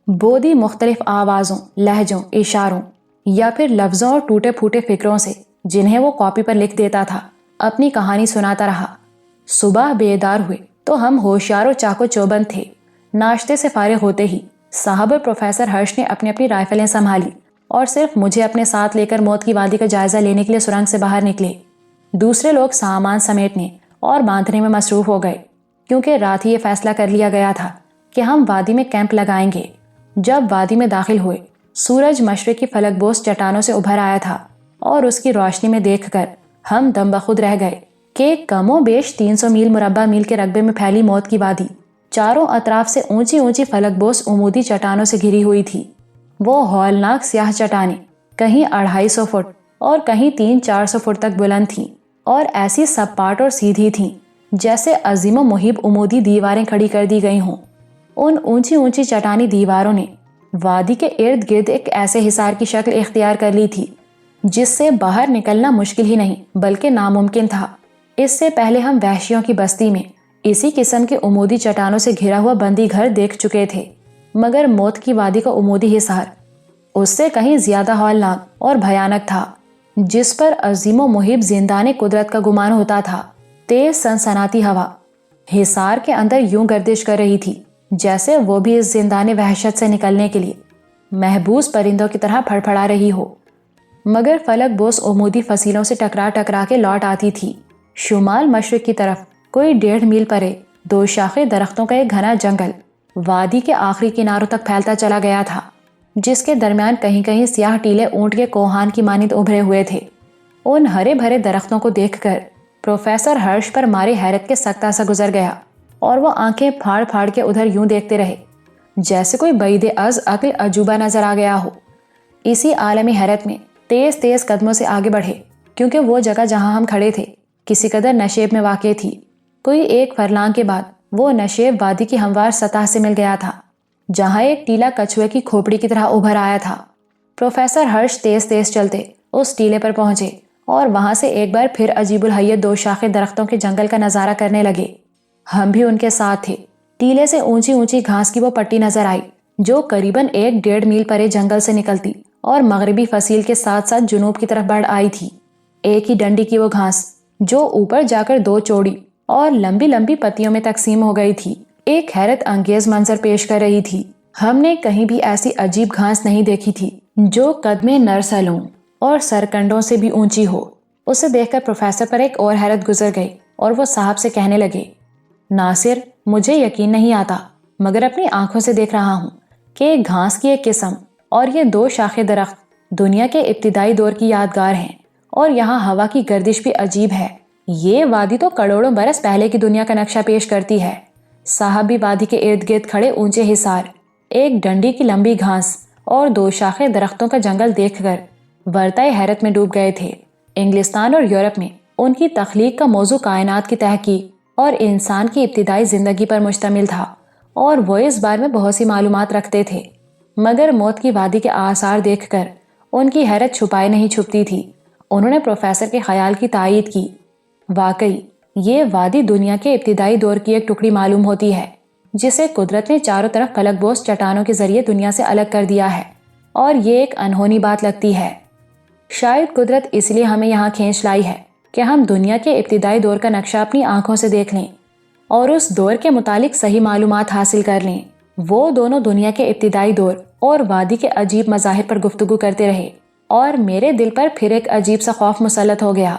بودی مختلف آوازوں، لہجوں، اشاروں یا پھر لفظوں اور ٹوٹے پھوٹے فکروں سے جنہیں وہ کاپی پر لکھ دیتا تھا اپنی کہانی سناتا رہا۔ صبح بیدار ہوئے تو ہم ہوشیار و چاق و چوبند تھے۔ ناشتے سے فارغ ہوتے ہی صاحب اور پروفیسر ہرش نے اپنی اپنی رائفلیں سنبھالی اور صرف مجھے اپنے ساتھ لے کر موت کی وادی کا جائزہ لینے کے لیے سرنگ سے باہر نکلے۔ دوسرے لوگ سامان سمیٹنے اور باندھنے میں مصروف ہو گئے، کیونکہ رات ہی یہ فیصلہ کر لیا گیا تھا کہ ہم وادی میں کیمپ لگائیں گے۔ جب وادی میں داخل ہوئے، سورج مشرق کی فلک بوس چٹانوں سے ابھر آیا تھا اور اس کی روشنی میں دیکھ کر ہم دم بخود رہ گئے کہ کم و بیش 300 میل مربع میل کے رقبے میں پھیلی موت کی وادی چاروں اطراف سے اونچی اونچی فلک بوس عمودی چٹانوں سے گھری ہوئی تھی۔ وہ ہولناک سیاہ چٹانیں کہیں 250 فٹ اور کہیں 300-400 فٹ تک بلند تھیں اور ایسی سپاٹ اور سیدھی تھیں جیسے عظیم و مہیب عمودی دیواریں کھڑی کر دی گئی ہوں۔ ان اونچی اونچی چٹانی دیواروں نے وادی کے ارد گرد ایک ایسے حصار کی شکل اختیار کر لی تھی جس سے باہر نکلنا مشکل ہی نہیں بلکہ ناممکن تھا۔ اس سے پہلے ہم وحشیوں کی بستی میں اسی قسم کے عمودی چٹانوں سے گھرا ہوا بندی گھر دیکھ چکے تھے، مگر موت کی وادی کا عمودی حصار اس سے کہیں زیادہ ہولناک اور بھیانک تھا، جس پر عظیم و مہیب زندان قدرت کا گمان ہوتا تھا۔ تیز سنسناتی ہوا حصار کے اندر یوں گردش کر رہی تھی جیسے وہ بھی اس زندان وحشت سے نکلنے کے لیے محبوس پرندوں کی طرح پھڑپھڑا رہی ہو، مگر فلک بوس عمودی فصیلوں سے ٹکرا کے لوٹ آتی تھی۔ شمال مشرق کی طرف کوئی 1.5 میل پرے 2 شاخے درختوں کا ایک گھنا جنگل وادی کے آخری کناروں تک پھیلتا چلا گیا تھا، جس کے درمیان کہیں کہیں سیاہ ٹیلے اونٹ کے کوہان کی مانند ابھرے ہوئے تھے۔ ان ہرے بھرے درختوں کو دیکھ کر پروفیسر ہرش پر مارے حیرت کے سکتہ سا گزر گیا اور وہ آنکھیں پھاڑ پھاڑ کے ادھر یوں دیکھتے رہے جیسے کوئی بعید از عقل عجوبہ نظر آ گیا ہو۔ اسی عالمی حیرت میں تیز تیز قدموں سے آگے بڑھے، کیونکہ وہ جگہ جہاں ہم کھڑے تھے کسی قدر نشیب میں واقع تھی۔ کوئی 1 فرلانگ کے بعد وہ نشیب وادی کی ہموار سطح سے مل گیا تھا، جہاں ایک ٹیلا کچھوے کی کھوپڑی کی طرح ابھر آیا تھا۔ پروفیسر ہرش تیز تیز چلتے اس ٹیلے پر پہنچے اور وہاں سے ایک بار پھر عجیب الہیت 2 شاخے درختوں کے جنگل کا نظارہ کرنے لگے۔ ہم بھی ان کے ساتھ تھے۔ ٹیلے سے اونچی اونچی گھاس کی وہ پٹی نظر آئی جو قریباً 1-1.5 میل پرے جنگل سے نکلتی اور مغربی فصیل کے ساتھ ساتھ جنوب کی طرف بڑھ آئی تھی۔ ایک ہی ڈنڈی کی وہ گھاس جو اوپر جا کر 2 چوڑی اور لمبی لمبی پتیوں میں تقسیم ہو گئی تھی، ایک حیرت انگیز منظر پیش کر رہی تھی۔ ہم نے کہیں بھی ایسی عجیب گھاس نہیں دیکھی تھی جو قدمے نرسلوں اور سرکنڈوں سے بھی اونچی ہو۔ اسے دیکھ کر پروفیسر پر ایک اور حیرت گزر گئی اور وہ صاحب سے کہنے لگے، ناصر، مجھے یقین نہیں آتا مگر اپنی آنکھوں سے دیکھ رہا ہوں کہ گھاس کی ایک قسم اور یہ 2 شاخے درخت دنیا کے ابتدائی دور کی یادگار ہیں، اور یہاں ہوا کی گردش بھی عجیب ہے۔ یہ وادی تو کروڑوں برس پہلے کی دنیا کا نقشہ پیش کرتی ہے۔ صاحب بھی وادی کے ارد گرد کھڑے اونچے حصار، ایک ڈنڈی کی لمبی گھاس اور 2 شاخے درختوں کا جنگل دیکھ کر ورطۂ حیرت میں ڈوب گئے تھے۔ انگلستان اور یورپ میں ان کی تخلیق کا موضوع کائنات کی تحقیق اور انسان کی ابتدائی زندگی پر مشتمل تھا، اور وہ اس بارے میں بہت سی معلومات رکھتے تھے، مگر موت کی وادی کے آثار دیکھ کر ان کی حیرت چھپائے نہیں چھپتی تھی۔ انہوں نے پروفیسر کے خیال کی تائید کی۔ واقعی یہ وادی دنیا کے ابتدائی دور کی ایک ٹکڑی معلوم ہوتی ہے جسے قدرت نے چاروں طرف فلک بوس چٹانوں کے ذریعے دنیا سے الگ کر دیا ہے، اور یہ ایک انہونی بات لگتی ہے۔ شاید قدرت اس لیے ہمیں یہاں کھینچ لائی ہے کہ ہم دنیا کے ابتدائی دور کا نقشہ اپنی آنکھوں سے دیکھ لیں اور اس دور کے متعلق صحیح معلومات حاصل کر لیں۔ وہ دونوں دنیا کے ابتدائی دور اور وادی کے عجیب مظاہر پر گفتگو کرتے رہے، اور میرے دل پر پھر ایک عجیب سا خوف مسلط ہو گیا۔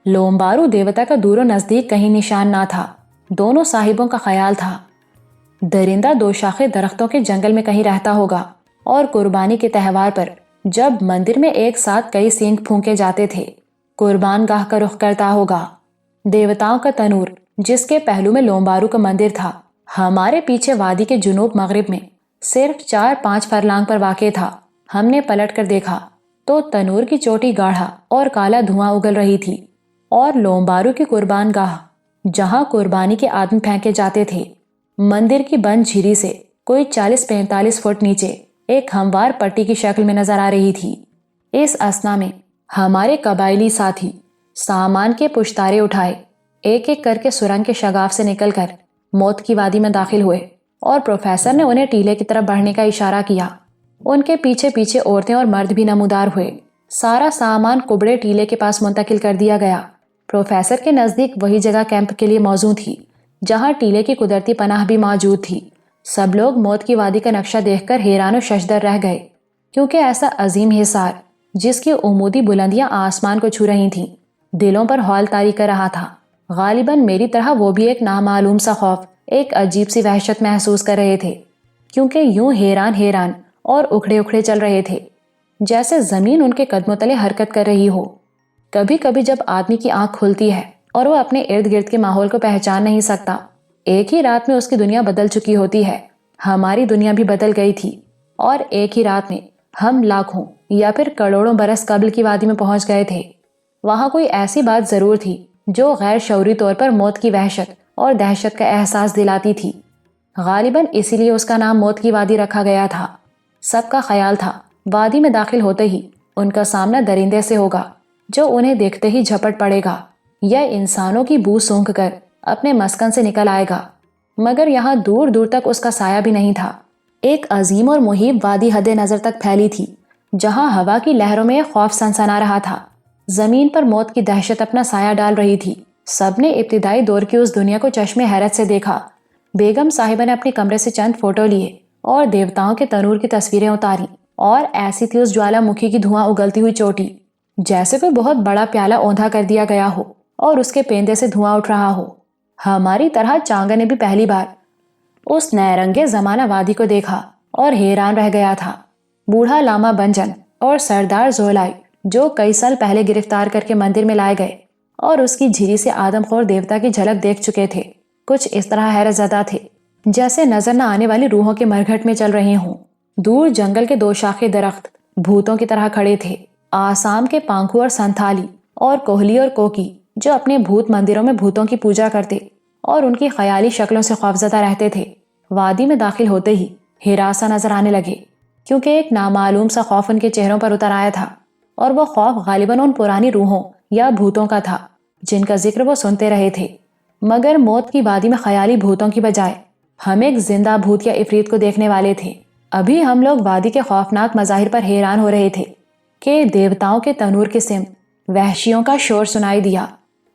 لومبارو دیوتا کا دور و نزدیک کہیں نشان نہ تھا۔ دونوں صاحبوں کا خیال تھا درندہ 2 شاخے درختوں کے جنگل میں کہیں رہتا ہوگا، اور قربانی کے تہوار پر جب مندر میں ایک ساتھ کئی سینگ پھونکے جاتے تھے، قربان گاہ کا رخ کرتا ہوگا۔ دیوتاؤں کا تنور جس کے پہلو میں لومبارو کا مندر تھا، ہمارے پیچھے وادی کے جنوب مغرب میں صرف 4-5 فرلانگ پر واقع تھا۔ ہم نے پلٹ کر دیکھا تو تنور کی چوٹی گاڑھا اور کالا دھواں اگل رہی تھی، اور لومبارو کی قربان گاہ جہاں قربانی کے آدمی پھینکے جاتے تھے، مندر کی بند جھیری سے کوئی 40-45 فٹ نیچے ایک ہموار پٹی کی شکل میں نظر آ رہی تھی۔ اس اثنا میں ہمارے قبائلی ساتھی سامان کے پشتارے اٹھائے ایک ایک کر کے سرنگ کے شگاف سے نکل کر موت کی وادی میں داخل ہوئے۔ اور پروفیسر نے انہیں ٹیلے کی طرف بڑھنے کا اشارہ کیا۔ ان کے پیچھے پیچھے عورتیں اور مرد بھی نمودار ہوئے۔ سارا سامان کبڑے ٹیلے کے پاس منتقل کر دیا گیا۔ پروفیسر کے نزدیک وہی جگہ کیمپ کے لیے موزوں تھی جہاں ٹیلے کی قدرتی پناہ بھی موجود تھی۔ سب لوگ موت کی وادی کا نقشہ دیکھ کر حیران و ششدر رہ گئے، کیونکہ ایسا عظیم حصار جس کی عمودی بلندیاں آسمان کو چھو رہی تھیں دلوں پر ہال طاری کر رہا تھا۔ غالباً میری طرح وہ بھی ایک نامعلوم سا خوف، ایک عجیب سی وحشت محسوس کر رہے تھے، کیونکہ یوں حیران اور اکھڑے اکھڑے چل رہے تھے جیسے زمین ان کے قدموں تلے حرکت کر رہی ہو۔ کبھی کبھی جب آدمی کی آنکھ کھلتی ہے اور وہ اپنے ارد گرد کے ماحول کو پہچان نہیں سکتا، ایک ہی رات میں اس کی دنیا بدل چکی ہوتی ہے۔ ہماری دنیا بھی بدل گئی تھی، اور ایک ہی رات میں ہم لاکھوں یا پھر کروڑوں برس قبل کی وادی میں پہنچ گئے تھے۔ وہاں کوئی ایسی بات ضرور تھی جو غیر شعوری طور پر موت کی وحشت اور دہشت کا احساس دلاتی تھی۔ غالباً اسی لیے اس کا نام موت کی وادی رکھا گیا تھا۔ سب کا خیال تھا وادی میں داخل ہوتے ہی ان کا سامنا درندے سے ہوگا جو انہیں دیکھتے ہی جھپٹ پڑے گا یا انسانوں کی بو سونگھ کر اپنے مسکن سے نکل آئے گا، مگر یہاں دور دور تک اس کا سایہ بھی نہیں تھا۔ ایک عظیم اور مہیب وادی حد نظر تک پھیلی تھی جہاں ہوا کی لہروں میں خوف سنسنا رہا تھا۔ زمین پر موت کی دہشت اپنا سایہ ڈال رہی تھی۔ سب نے ابتدائی دور کی اس دنیا کو چشم حیرت سے دیکھا۔ بیگم صاحبہ نے اپنے کمرے سے چند فوٹو لیے اور دیوتاؤں کے تنور کی تصویریں اتاری، اور ایسی تھی اس جوالا مکھی کی دھواں اگلتی ہوئی چوٹی جیسے کوئی بہت بڑا پیالہ اوندھا کر دیا گیا ہو اور اس کے پیندے سے دھواں اٹھ رہا ہو۔ ہماری طرح چانگا نے بھی پہلی بار اس نئے رنگے زمانہ وادی کو دیکھا اور حیران رہ گیا تھا۔ بوڑھا لاما بنجن اور سردار زولائی جو کئی سال پہلے گرفتار کر کے مندر میں لائے گئے اور اس کی جھیری سے آدم خور دیوتا کی جھلک دیکھ چکے تھے، کچھ اس طرح حیرت زدہ تھے جیسے نظر نہ آنے والی روحوں کے مرگھٹ میں چل رہے ہوں۔ دور جنگل کے دو شاخے درخت بھوتوں کی طرح کھڑے تھے۔ آسام کے پانکھو اور سنتھالی اور کوہلی اور کوکی جو اپنے بھوت مندروں میں بھوتوں کی پوجا کرتے اور ان کی خیالی شکلوں سے خوفزدہ رہتے تھے، وادی میں داخل ہوتے ہی ہراسا نظر آنے لگے، کیونکہ ایک نامعلوم سا خوف ان کے چہروں پر اتر آیا تھا، اور وہ خوف غالباً ان پرانی روحوں یا بھوتوں کا تھا جن کا ذکر وہ سنتے رہے تھے۔ مگر موت کی وادی میں خیالی بھوتوں کی بجائے ہم ایک زندہ بھوت یا عفریت کو دیکھنے والے تھے۔ ابھی ہم لوگ وادی کے خوفناک مظاہر پر حیران ہو رہے تھے کہ دیوتاؤں کے تنور کے سمت وحشیوں کا شور سنائی دیا۔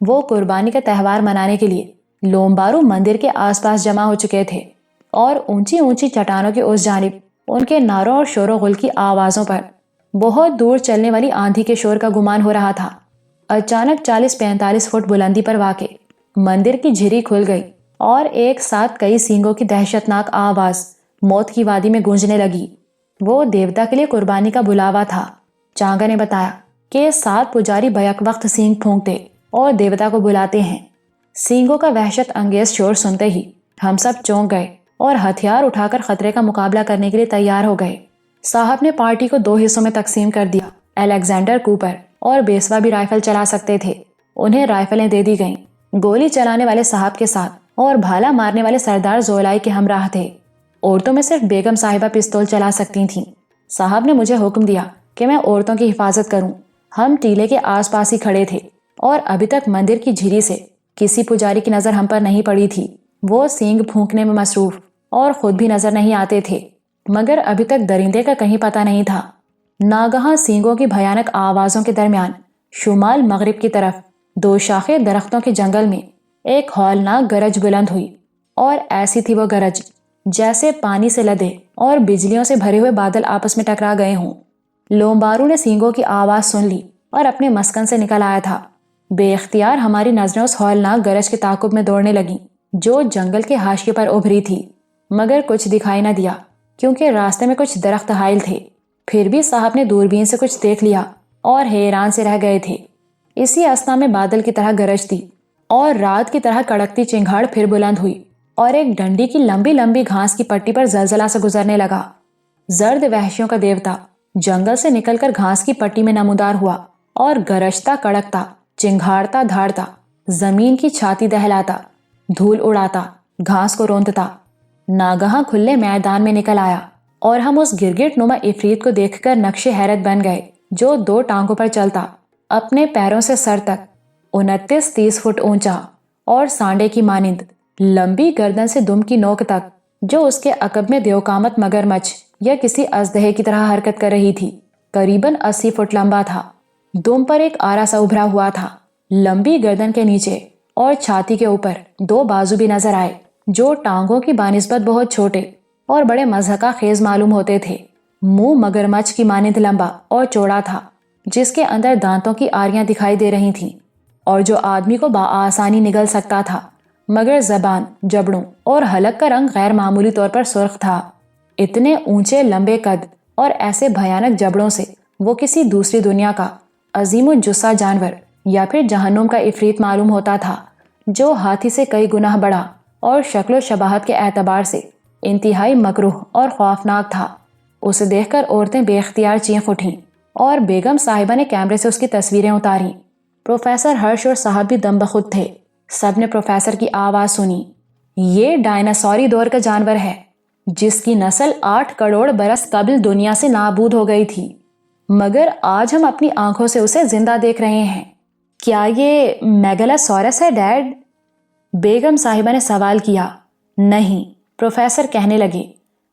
وہ قربانی کا تہوار منانے کے لیے لومبارو مندر کے آس پاس جمع ہو چکے تھے، اور اونچی اونچی چٹانوں کے اس جانب ان کے نعروں اور شور و غل کی آوازوں پر بہت دور چلنے والی آندھی کے شور کا گمان ہو رہا تھا۔ اچانک 40-45 فٹ بلندی پر واقع مندر کی جھری کھل گئی اور ایک ساتھ کئی سینگوں کی دہشتناک آواز موت کی وادی میں گونجنے لگی۔ وہ دیوتا کے لیے قربانی کا بلاوا تھا۔ چانگا نے بتایا کہ 7 پجاری بیک وقت سینگ پھونکتے اور دیوتا کو بلاتے ہیں۔ سینگوں کا وحشت انگیز شور سنتے ہی ہم سب چونک گئے اور ہتھیار اٹھا کر خطرے کا مقابلہ کرنے کے لیے تیار ہو گئے۔ صاحب نے پارٹی کو 2 حصوں میں تقسیم کر دیا۔ الیگزینڈر کوپر اور بیسوا بھی رائفل چلا سکتے تھے، انہیں رائفلیں دے دی گئیں۔ گولی چلانے والے صاحب کے ساتھ اور بھالا مارنے والے سردار زولائی کے ہمراہ تھے۔ عورتوں میں صرف بیگم صاحبہ پستول چلا سکتی تھیں۔ صاحب نے مجھے حکم دیا کہ میں عورتوں کی حفاظت کروں۔ ہم ٹیلے کے آس پاس ہی کھڑے تھے اور ابھی تک مندر کی جھیری سے کسی پجاری کی نظر ہم پر نہیں پڑی تھی۔ وہ سینگ پھونکنے میں مصروف اور خود بھی نظر نہیں آتے تھے، مگر ابھی تک درندے کا کہیں پتہ نہیں تھا۔ ناگہاں سینگوں کی بھیانک آوازوں کے درمیان شمال مغرب کی طرف 2 شاخے درختوں کے جنگل میں ایک ہولناک گرج بلند ہوئی، اور ایسی تھی وہ گرج جیسے پانی سے لدے اور بجلیوں سے بھرے ہوئے بادل آپس میں ٹکرا گئے ہوں۔ لومبارو نے سینگوں کی آواز سن لی اور اپنے مسکن سے نکل آیا تھا۔ بے اختیار ہماری نظریں اس ہولناک گرج کے تعاقب میں دوڑنے لگیں جو جنگل کے حاشیے پر ابھری تھی، مگر کچھ دکھائی نہ دیا کیونکہ راستے میں کچھ درخت حائل تھے۔ پھر بھی صاحب نے دوربین سے کچھ دیکھ لیا اور حیران سے رہ گئے تھے۔ اسی اثنا میں بادل کی طرح گرجتی اور رات کی طرح کڑکتی چنگھاڑ پھر بلند ہوئی، اور ایک ڈنڈی کی لمبی لمبی گھاس کی پٹی پر زلزلہ سے گزرنے لگا۔ زرد وحشیوں کا دیوتا جنگل سے نکل کر گھاس کی پٹی میں نمودار ہوا اور گرجتا کڑکتا چنگھاڑتا دھاڑتا زمین کی چھاتی دہلاتا دھول اڑاتا گھاس کو روندتا ناگہاں کھلے میدان میں نکل آیا، اور ہم اس گرگٹ نما عفریت کو دیکھ کر نقش حیرت بن گئے جو 2 ٹانگوں پر چلتا، اپنے پیروں سے سر تک 29-30 فٹ اونچا اور سانڈے کی مانند، لمبی گردن سے دم کی نوک تک جو اس کے عقب میں دیوقامت مگرمچھ یا کسی اژدہے کی طرح حرکت کر رہی تھی۔ قریباً 80 فٹ لمبا تھا، دم پر ایک آرا سا ابھرا ہوا تھا، لمبی گردن کے نیچے اور چھاتی کے اوپر 2 بازو بھی نظر آئے جو ٹانگوں کی بانسبت بہت چھوٹے اور بڑے مضحکہ خیز معلوم ہوتے تھے۔ منہ مگرمچھ کی مانند لمبا اور چوڑا تھا جس کے اندر دانتوں کی آریاں دکھائی دے رہی تھیں اور جو آدمی کو بآسانی نگل سکتا تھا، مگر زبان، جبڑوں اور حلق کا رنگ غیر معمولی طور پر سرخ تھا۔ اتنے اونچے لمبے قد اور ایسے بھیانک جبڑوں سے وہ کسی دوسری دنیا کا عظیم الجثہ جانور یا پھر جہنم کا عفریت معلوم ہوتا تھا، جو ہاتھی سے کئی گنا بڑا اور شکل و شباہت کے اعتبار سے انتہائی مکروہ اور خوفناک تھا۔ اسے دیکھ کر عورتیں بے اختیار چیخ اٹھیں اور بیگم صاحبہ نے کیمرے سے اس کی تصویریں اتاریں۔ پروفیسر ہرش اور صاحب بھی دم بخود تھے۔ سب نے پروفیسر کی آواز سنی۔ یہ ڈائناسوری دور کا جانور ہے جس کی نسل 8 کروڑ برس قبل دنیا سے نابود ہو گئی تھی، مگر آج ہم اپنی آنکھوں سے اسے زندہ دیکھ رہے ہیں۔ کیا یہ میگالاسورس ہے ڈیڈ؟ بیگم صاحبہ نے سوال کیا۔ نہیں، پروفیسر کہنے لگے،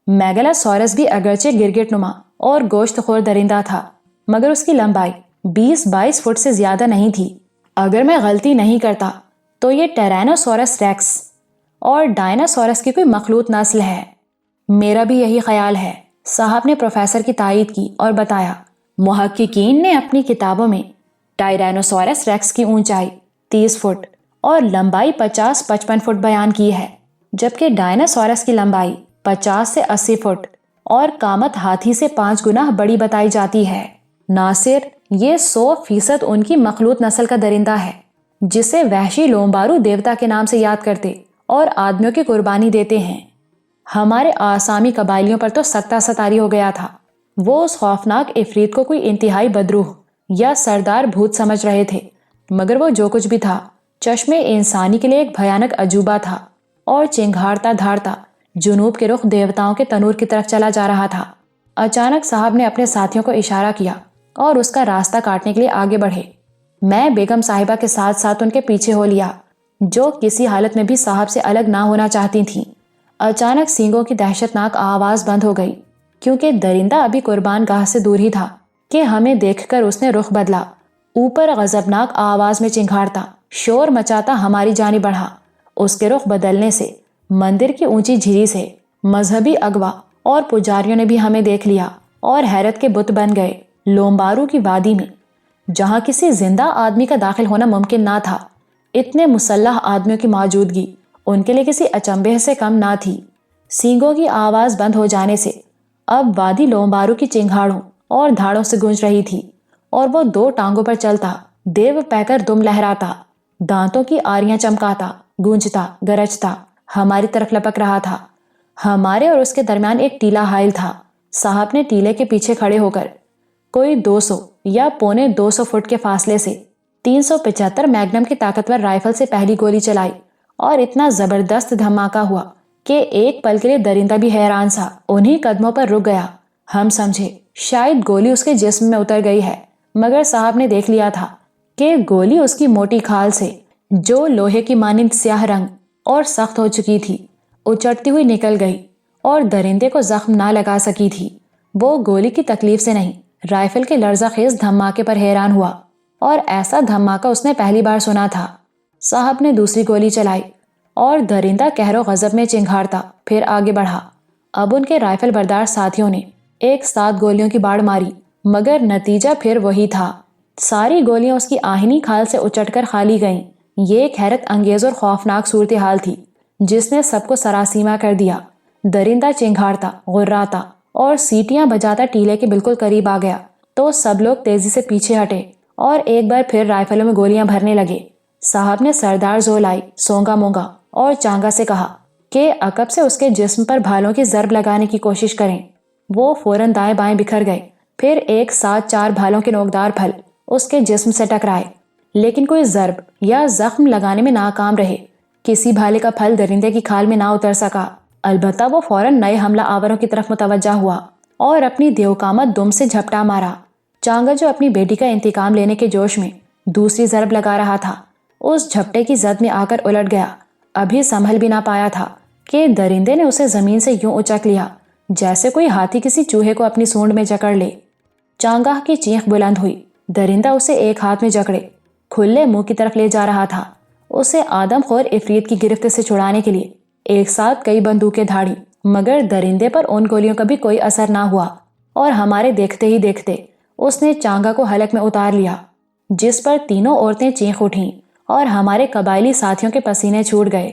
میگالاسورس بھی اگرچہ گرگٹ نما اور گوشت خور درندہ تھا، مگر اس کی لمبائی 20-22 فٹ سے زیادہ نہیں تھی۔ اگر میں غلطی نہیں کرتا تو یہ ٹیرانوسورس ریکس اور ڈائناسورس کی کوئی مخلوط نسل ہے۔ میرا بھی یہی خیال ہے، صاحب نے پروفیسر کی تائید کی اور بتایا۔ محققین نے اپنی کتابوں میں ٹائرانوسورس ریکس کی اونچائی 30 فٹ اور لمبائی 50-55 فٹ بیان کی ہے، جبکہ ڈائناسورس کی لمبائی 50 سے 80 فٹ اور قامت ہاتھی سے 5 گنا بڑی بتائی جاتی ہے۔ ناصر، یہ 100% ان کی مخلوط نسل کا درندہ ہے جسے وحشی لومبارو دیوتا کے نام سے یاد کرتے اور آدمیوں کی قربانی دیتے ہیں۔ ہمارے آسامی قبائلیوں پر تو سکتہ ستاری ہو گیا تھا۔ وہ اس خوفناک عفریت کو کوئی انتہائی بدروح یا سردار بھوت سمجھ رہے تھے، مگر وہ جو کچھ بھی تھا چشم انسانی کے لیے ایک بھیانک عجوبہ تھا اور چنگھاڑتا دھاڑتا جنوب کے رخ دیوتاؤں کے تنور کی طرف چلا جا رہا تھا۔ اچانک صاحب نے اپنے ساتھیوں کو اشارہ کیا اور اس کا راستہ کاٹنے کے لیے آگے بڑھے۔ میں بیگم صاحبہ کے ساتھ ساتھ ان کے پیچھے ہو لیا، جو کسی حالت میں بھی صاحب سے الگ نہ ہونا چاہتی تھیں۔ اچانک سینگوں کی دہشتناک آواز بند ہو گئی، کیونکہ درندہ ابھی قربان گاہ سے دور ہی تھا کہ ہمیں دیکھ کر اس نے رخ بدلا۔ اوپر غضبناک آواز میں چنگھاڑتا، شور مچاتا ہماری جانب بڑھا۔ اس کے رخ بدلنے سے مندر کی اونچی جھیری سے مذہبی اغوا اور پجاریوں نے بھی ہمیں دیکھ لیا اور حیرت کے بت بن گئے۔ لومبارو کی وادی میں، جہاں کسی زندہ آدمی کا داخل ہونا ممکن نہ تھا، اتنے مسلح آدمیوں کی موجودگی ان کے لیے کسی اچنبھے سے کم نہ تھی۔ سینگوں کی آواز بند ہو جانے سے اب وادی لومبارو کی چنگھاڑوں اور دھاڑوں سے گونج رہی تھی، اور وہ 2 ٹانگوں پر چلتا، دیو پیکر دم لہراتا، دانتوں کی آریاں چمکاتا، گونجتا، گرجتا ہماری طرف لپک رہا تھا۔ ہمارے اور اس کے درمیان ایک ٹیلا حائل تھا۔ صاحب نے ٹیلے کے پیچھے کھڑے ہو کر کوئی 200 یا 250 فٹ کے فاصلے سے 375 میگنم کی طاقتور رائفل سے پہلی گولی چلائی، اور اتنا زبردست دھماکہ ہوا کہ ایک پل کے لیے درندہ بھی حیران سا انہی قدموں پر رک گیا۔ ہم سمجھے شاید گولی اس کے جسم میں اتر گئی ہے، مگر صاحب نے دیکھ لیا تھا کہ گولی اس کی موٹی کھال سے، جو لوہے کی مانند سیاہ رنگ اور سخت ہو چکی تھی، اچٹتی ہوئی نکل گئی اور درندے کو زخم نہ لگا سکی تھی۔ وہ گولی کی تکلیف سے نہیں، رائفل کے لرزہ خیز دھماکے پر حیران ہوا، اور ایسا دھماکہ اس نے پہلی بار سنا تھا۔ صاحب نے دوسری گولی چلائی اور درندہ قہر و غضب میں چنگھاڑتا پھر آگے بڑھا۔ اب ان کے رائفل بردار ساتھیوں نے ایک ساتھ گولیوں کی باڑ ماری، مگر نتیجہ پھر وہی تھا۔ ساری گولیاں اس کی آہنی کھال سے اچٹ کر خالی گئیں۔ یہ ایک حیرت انگیز اور خوفناک صورتحال تھی جس نے سب کو سراسیمہ کر دیا۔ درندہ چنگھاڑتا، غراتا اور سیٹیاں بجاتا ٹیلے کے بالکل قریب آ گیا تو سب لوگ تیزی سے پیچھے ہٹے اور ایک بار پھر رائفلوں میں گولیاں بھرنے لگے۔ صاحب نے سردار زولائی، سونگا مونگا اور چانگا سے کہا کہ عقب سے اس کے جسم پر بھالوں کی ضرب لگانے کی کوشش کریں۔ وہ فوراً دائیں بائیں بکھر گئے۔ پھر ایک ساتھ 4 بھالوں کے نوکدار پھل اس کے جسم سے ٹکرائے، لیکن کوئی ضرب یا زخم لگانے میں ناکام رہے۔ کسی بھالے کا پھل درندے کی کھال میں نہ اتر سکا، البتہ وہ فوراً نئے حملہ آوروں کی طرف متوجہ ہوا اور اپنی دیوقامت دم سے جھپٹا مارا۔ چانگا، جو اپنی بیٹی کا انتقام لینے کے جوش میں دوسری ضرب لگا رہا تھا، اس جھپٹے کی زد میں آ کر الٹ گیا۔ ابھی سنبھل بھی نہ پایا تھا کہ درندے نے اسے زمین سے یوں اچک لیا جیسے کوئی ہاتھی کسی چوہے کو اپنی سونڈ میں جکڑ لے۔ چانگاہ کی چیخ بلند ہوئی۔ درندہ اسے ایک ہاتھ میں جکڑے کھلے منہ کی طرف لے جا رہا تھا۔ اسے آدم خور عفریت کی گرفت سے چھڑانے کے لیے ایک ساتھ کئی بندوقیں دھاڑی، مگر درندے پر ان گولیوں کا بھی کوئی اثر نہ ہوا اور ہمارے دیکھتے ہی دیکھتے اس نے چانگا کو حلق میں اتار لیا، جس پر تینوں عورتیں چیخ اٹھیں اور ہمارے قبائلی ساتھیوں کے پسینے چھوٹ گئے۔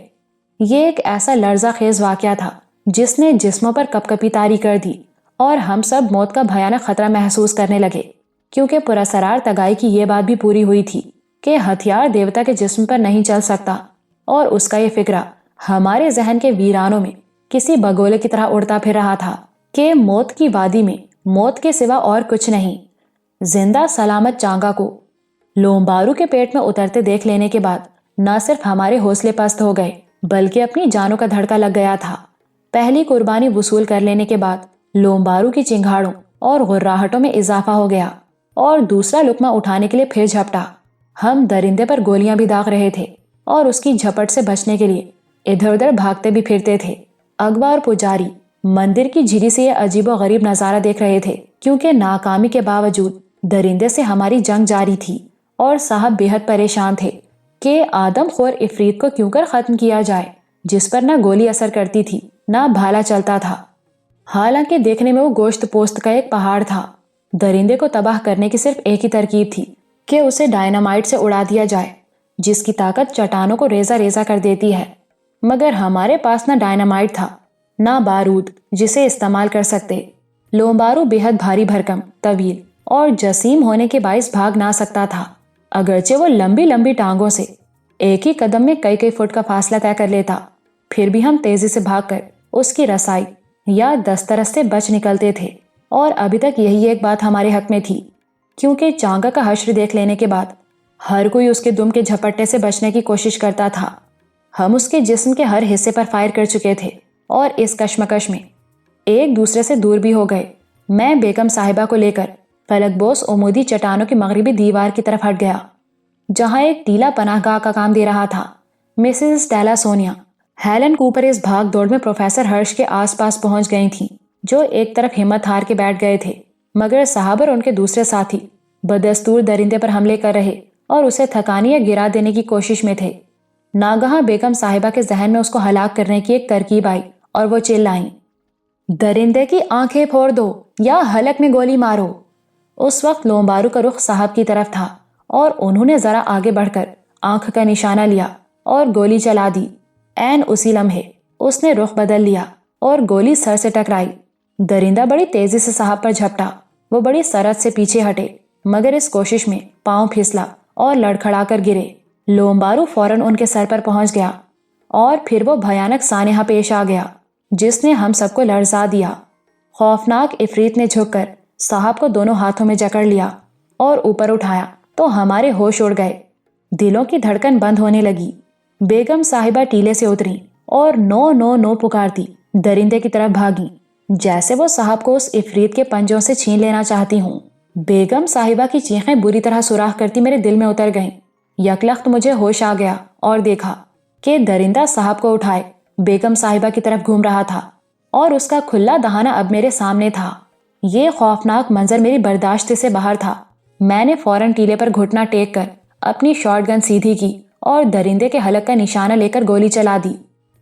یہ ایک ایسا لرزہ خیز واقعہ تھا جس نے جسموں پر کپکپی طاری کر دی اور ہم سب موت کا بھیانک خطرہ محسوس کرنے لگے، کیونکہ پراسرار تگائی کی یہ بات بھی پوری ہوئی تھی کہ ہتھیار دیوتا کے جسم پر نہیں چل سکتا، اور اس کا یہ فکرہ ہمارے ذہن کے ویرانوں میں کسی بگولے کی طرح اڑتا پھر رہا تھا کہ موت کی وادی میں موت کے سوا اور کچھ نہیں۔ زندہ سلامت چانگا کو لومبارو کے پیٹ میں اترتے دیکھ لینے کے بعد نہ صرف ہمارے حوصلے پست ہو گئے بلکہ اپنی جانوں کا دھڑکا لگ گیا تھا۔ پہلی قربانی وصول کر لینے کے بعد لومبارو کی چنگھاڑوں اور غراہٹوں میں اضافہ ہو گیا اور دوسرا لقمہ اٹھانے کے لیے پھر جھپٹا۔ ہم درندے پر گولیاں بھی داغ رہے تھے اور اس کی جھپٹ سے بچنے کے لیے ادھر ادھر بھاگتے بھی پھرتے تھے۔ اغوا اور پجاری مندر کی جھری سے یہ عجیب و غریب نظارہ دیکھ رہے تھے، کیونکہ ناکامی کے باوجود درندے سے ہماری جنگ جاری تھی اور صاحب بے حد پریشان تھے کہ آدم خور عفریت کو کیوں کر ختم کیا جائے، جس پر نہ گولی اثر کرتی تھی نہ بھالا چلتا تھا۔ حالانکہ دیکھنے میں وہ گوشت پوست کا ایک پہاڑ تھا۔ درندے کو تباہ کرنے کی صرف ایک ہی ترکیب تھی کہ اسے ڈائنامائٹ سے اڑا دیا جائے، جس کی طاقت چٹانوں کو ریزہ ریزہ کر دیتی ہے، مگر ہمارے پاس نہ ڈائنامائٹ تھا نہ بارود جسے استعمال کر سکتے۔ لومبارو بے حد بھاری بھرکم، طویل اور جسیم ہونے کے باعث بھاگ نہ سکتا تھا، اگرچہ وہ لمبی لمبی ٹانگوں سے ایک ہی قدم میں کئی کئی فٹ کا فاصلہ طے کر لیتا، پھر بھی ہم تیزی سے بھاگ کر اس کی رسائی یا دسترس سے بچ نکلتے تھے، اور ابھی تک یہی ایک بات ہمارے حق میں تھی، کیونکہ چانگا کا حشر دیکھ لینے کے بعد ہر کوئی اس کے دم کے جھپٹنے سے بچنے کی کوشش کرتا تھا۔ ہم اس کے جسم کے ہر حصے پر فائر کر چکے تھے اور اس کشمکش میں ایک دوسرے سے دور بھی ہو گئے۔ میں بیگم صاحبہ کو لے کر فلک بوس عمودی چٹانوں کی مغربی دیوار کی طرف ہٹ گیا، جہاں ایک ٹیلا پناہ گاہ کا کام دے رہا تھا۔ Mrs Stella Sonia, Helen Cooper اس بھاگ دوڑ میں پروفیسر ہرش کے آس پاس پہنچ گئی تھیں، جو ایک طرف ہمت ہار کے بیٹھ گئے تھے، مگر صاحب اور ان کے دوسرے ساتھی بدستور درندے پر حملے کر رہے اور اسے تھکانے یا گرا دینے کی کوشش میں تھے۔ ناگہاں بیگم صاحبہ کے ذہن میں اس کو ہلاک کرنے کی ایک ترکیب آئی اور وہ چلائیں، درندے کی آنکھیں پھوڑ دو یا حلق میں گولی مارو۔ اس وقت لومبارو کا رخ صاحب کی طرف تھا اور انہوں نے ذرا آگے بڑھ کر آنکھ کا نشانہ لیا اور گولی چلا دی۔ عین اسی لمحے اس نے رخ بدل لیا اور گولی سر سے ٹکرائی۔ درندہ بڑی تیزی سے صاحب پر جھپٹا۔ وہ بڑی سرعت سے پیچھے ہٹے، مگر اس کوشش میں پاؤں پھسلا اور لڑکھڑا کر گرے۔ لومبارو فوراً ان کے سر پر پہنچ گیا اور پھر وہ بھیانک سانحہ پیش آ گیا جس نے ہم سب کو لرزا دیا۔ خوفناک عفریت نے جھک کر صاحب کو دونوں ہاتھوں میں جکڑ لیا اور اوپر اٹھایا تو ہمارے ہوش اڑ گئے، دلوں کی دھڑکن بند ہونے لگی۔ بیگم صاحبہ ٹیلے سے اتری اور نو نو نو پکارتی درندے کی طرف بھاگی، جیسے وہ صاحب کو اس عفریت کے پنجوں سے چھین لینا چاہتی ہوں۔ بیگم صاحبہ کی چیخیں بری طرح سوراخ کرتی میرے دل میں اتر گئیں۔ یکلخت مجھے ہوش آ گیا اور دیکھا کہ درندہ صاحب کو اٹھائے بیگم صاحبہ کی طرف گھوم رہا تھا اور اس کا کھلا دہانہ اب میرے سامنے تھا۔ یہ خوفناک منظر میری برداشت سے باہر تھا۔ میں نے فوراً ٹیلے پر گھٹنا ٹیک کر اپنی شارٹ گن سیدھی کی اور درندے کے حلق کا نشانہ لے کر گولی چلا دی۔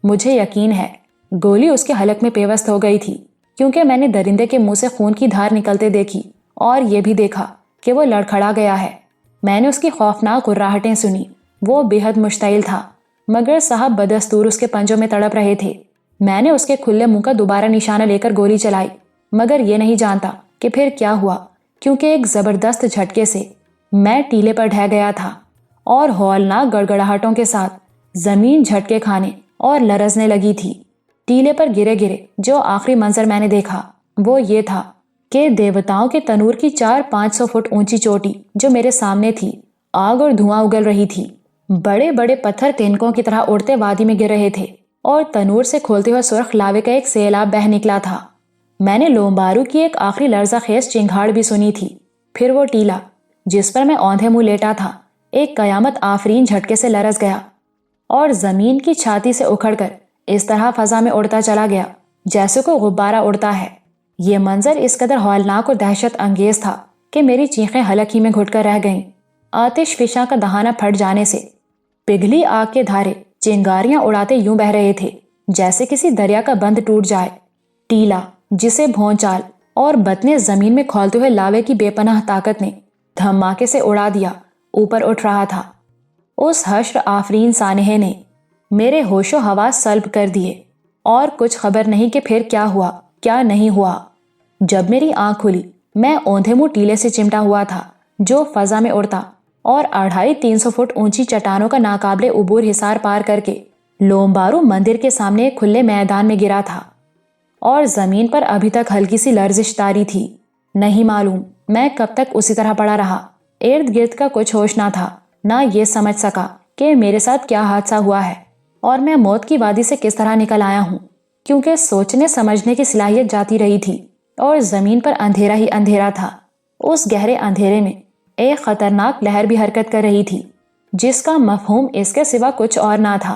مجھے یقین ہے گولی اس کے حلق میں پیوست ہو گئی تھی، کیونکہ میں نے درندے کے منہ سے خون کی دھار نکلتے دیکھی اور یہ بھی دیکھا کہ وہ لڑکھڑا گیا ہے۔ میں نے اس کی خوفناک غراہٹیں سنی۔ وہ بے حد مشتعل تھا، مگر صاحب بدستور اس کے پنجوں میں تڑپ رہے تھے۔ میں نے اس کے کھلے منہ کا دوبارہ نشانہ لے کر گولی چلائی، مگر یہ نہیں جانتا کہ پھر کیا ہوا، کیونکہ ایک زبردست جھٹکے سے میں ٹیلے پر ڈھہ گیا تھا اور ہولناک گڑگڑاہٹوں کے ساتھ زمین جھٹکے کھانے اور لرزنے لگی تھی۔ ٹیلے پر گرے گرے جو آخری منظر میں نے دیکھا وہ یہ تھا کہ دیوتاؤں کے تنور کی 400-500 فٹ اونچی چوٹی جو میرے سامنے تھی، آگ اور دھواں اگل رہی تھی۔ بڑے بڑے پتھر تینکوں کی طرح اڑتے وادی میں گر رہے تھے اور تنور سے کھولتے ہوئے سرخ لاوے کا ایک سیلاب بہہ نکلا تھا۔ میں نے لومبارو کی ایک آخری لرزہ خیز چنگھاڑ بھی سنی تھی۔ پھر وہ ٹیلا جس پر میں اوندھے منہ لیٹا تھا ایک قیامت آفرین جھٹکے سے لرز گیا اور زمین کی چھاتی سے اکھڑ کر اس طرح فضا میں اڑتا چلا گیا جیسے کوئی غبارہ اڑتا ہے۔ یہ منظر اس قدر ہولناک اور دہشت انگیز تھا کہ میری چیخیں حلق ہی میں گھٹ کر رہ گئیں۔ آتش فشاں کا دہانہ پھٹ جانے سے پگھلی آگ کے دھارے چنگاریاں اڑاتے یوں بہہ رہے تھے جیسے کسی دریا کا بند ٹوٹ جائے۔ ٹیلا جسے بھونچال اور بتنے زمین میں کھولتے ہوئے لاوے کی بے پناہ طاقت نے دھماکے سے اڑا دیا، اوپر اٹھ رہا تھا۔ اس حشر آفرین سانحے نے میرے ہوش و حواس سلب کر دیے، اور کچھ خبر نہیں کہ پھر کیا ہوا کیا نہیں ہوا۔ جب میری آنکھ کھلی میں اوندھے منہ ٹیلے سے چمٹا ہوا تھا جو فضا میں اڑتا اور 250-300 فٹ اونچی چٹانوں کا ناقابل عبور حصار پار کر کے لومبارو مندر کے سامنے ایک کھلے میدان میں گرا تھا، اور زمین پر ابھی تک ہلکی سی لرزش طاری تھی۔ نہیں معلوم میں کب تک اسی طرح پڑا رہا، ارد گرد کا کچھ ہوش نہ تھا، نہ یہ سمجھ سکا کہ میرے ساتھ کیا حادثہ ہوا ہے اور میں موت کی وادی سے کس طرح نکل آیا ہوں، کیونکہ سوچنے سمجھنے کی صلاحیت جاتی رہی تھی اور زمین پر اندھیرا ہی اندھیرا تھا۔ اس گہرے اندھیرے میں ایک خطرناک لہر بھی حرکت کر رہی تھی جس کا مفہوم اس کے سوا کچھ اور نہ تھا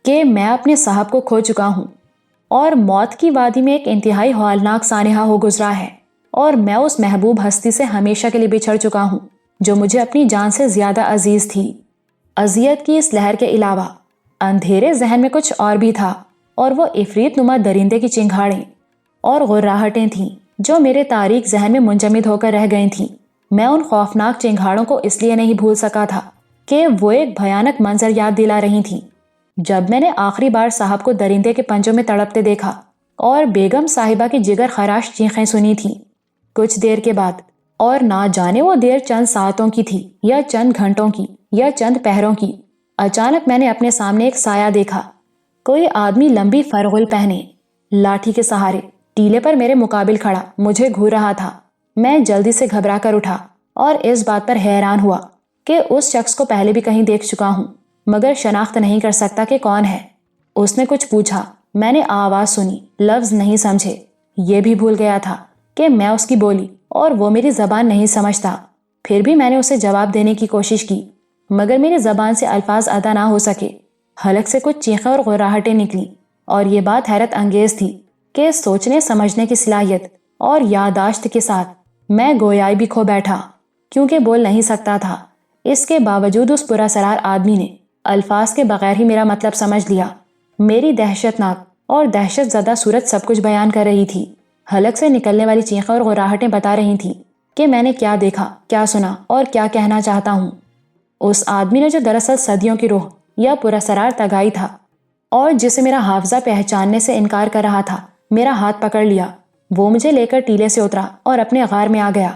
کہ میں اپنے صاحب کو کھو چکا ہوں اور موت کی وادی میں ایک انتہائی ہولناک سانحہ ہو گزرا ہے، اور میں اس محبوب ہستی سے ہمیشہ کے لیے بچھڑ چکا ہوں جو مجھے اپنی جان سے زیادہ عزیز تھی۔ اذیت کی اس لہر کے علاوہ اندھیرے ذہن میں کچھ اور بھی تھا، اور وہ عفریت نما درندے کی چنگھاڑیں اور غراہٹیں تھیں جو میرے تاریک ذہن میں منجمد ہو کر رہ گئی تھیں۔ میں ان خوفناک چنگھاڑوں کو اس لیے نہیں بھول سکا تھا کہ وہ ایک بھیانک منظر یاد دلا رہی تھیں۔ جب میں نے آخری بار صاحب کو درندے کے پنجوں میں تڑپتے دیکھا اور بیگم صاحبہ کی جگر خراش چیخیں سنی تھیں کچھ دیر کے بعد، اور نہ جانے وہ دیر چند ساعتوں کی تھی یا چند گھنٹوں کی یا چند پہروں کی، اچانک میں نے اپنے سامنے ایک سایہ دیکھا۔ کوئی آدمی لمبی فرغل پہنے لاٹھی کے سہارے ٹیلے پر میرے مقابل کھڑا مجھے گھور رہا تھا۔ میں جلدی سے گھبرا کر اٹھا اور اس بات پر حیران ہوا کہ اس شخص کو پہلے بھی کہیں دیکھ چکا ہوں، مگر شناخت نہیں کر سکتا کہ کون ہے۔ اس نے کچھ پوچھا، میں نے آواز سنی، لفظ نہیں سمجھے۔ یہ بھی بھول گیا تھا کہ میں اس کی بولی اور وہ میری زبان نہیں سمجھتا۔ پھر بھی میں نے اسے جواب دینے کی کوشش کی، مگر میری زبان سے الفاظ ادا نہ ہو سکے۔ حلق سے کچھ چیخیں اور غراہٹیں نکلی، اور یہ بات حیرت انگیز تھی کہ سوچنے سمجھنے کی صلاحیت اور یادداشت کے ساتھ میں گویائی بھی کھو بیٹھا، کیونکہ بول نہیں سکتا تھا۔ اس کے باوجود اس پراسرار آدمی نے الفاظ کے بغیر ہی میرا مطلب سمجھ لیا۔ میری دہشت ناک اور دہشت زدہ صورت سب کچھ بیان کر رہی تھی۔ حلق سے نکلنے والی چیخیں اور غراہٹیں بتا رہی تھیں کہ میں نے کیا دیکھا، کیا سنا اور کیا کہنا چاہتا ہوں۔ اس آدمی نے جو دراصل صدیوں کی روح یا پراسرار تگائی تھا اور جسے میرا حافظہ پہچاننے سے انکار کر رہا تھا، میرا ہاتھ پکڑ لیا۔ وہ مجھے لے کر ٹیلے سے اترا اور اپنے غار میں آ گیا۔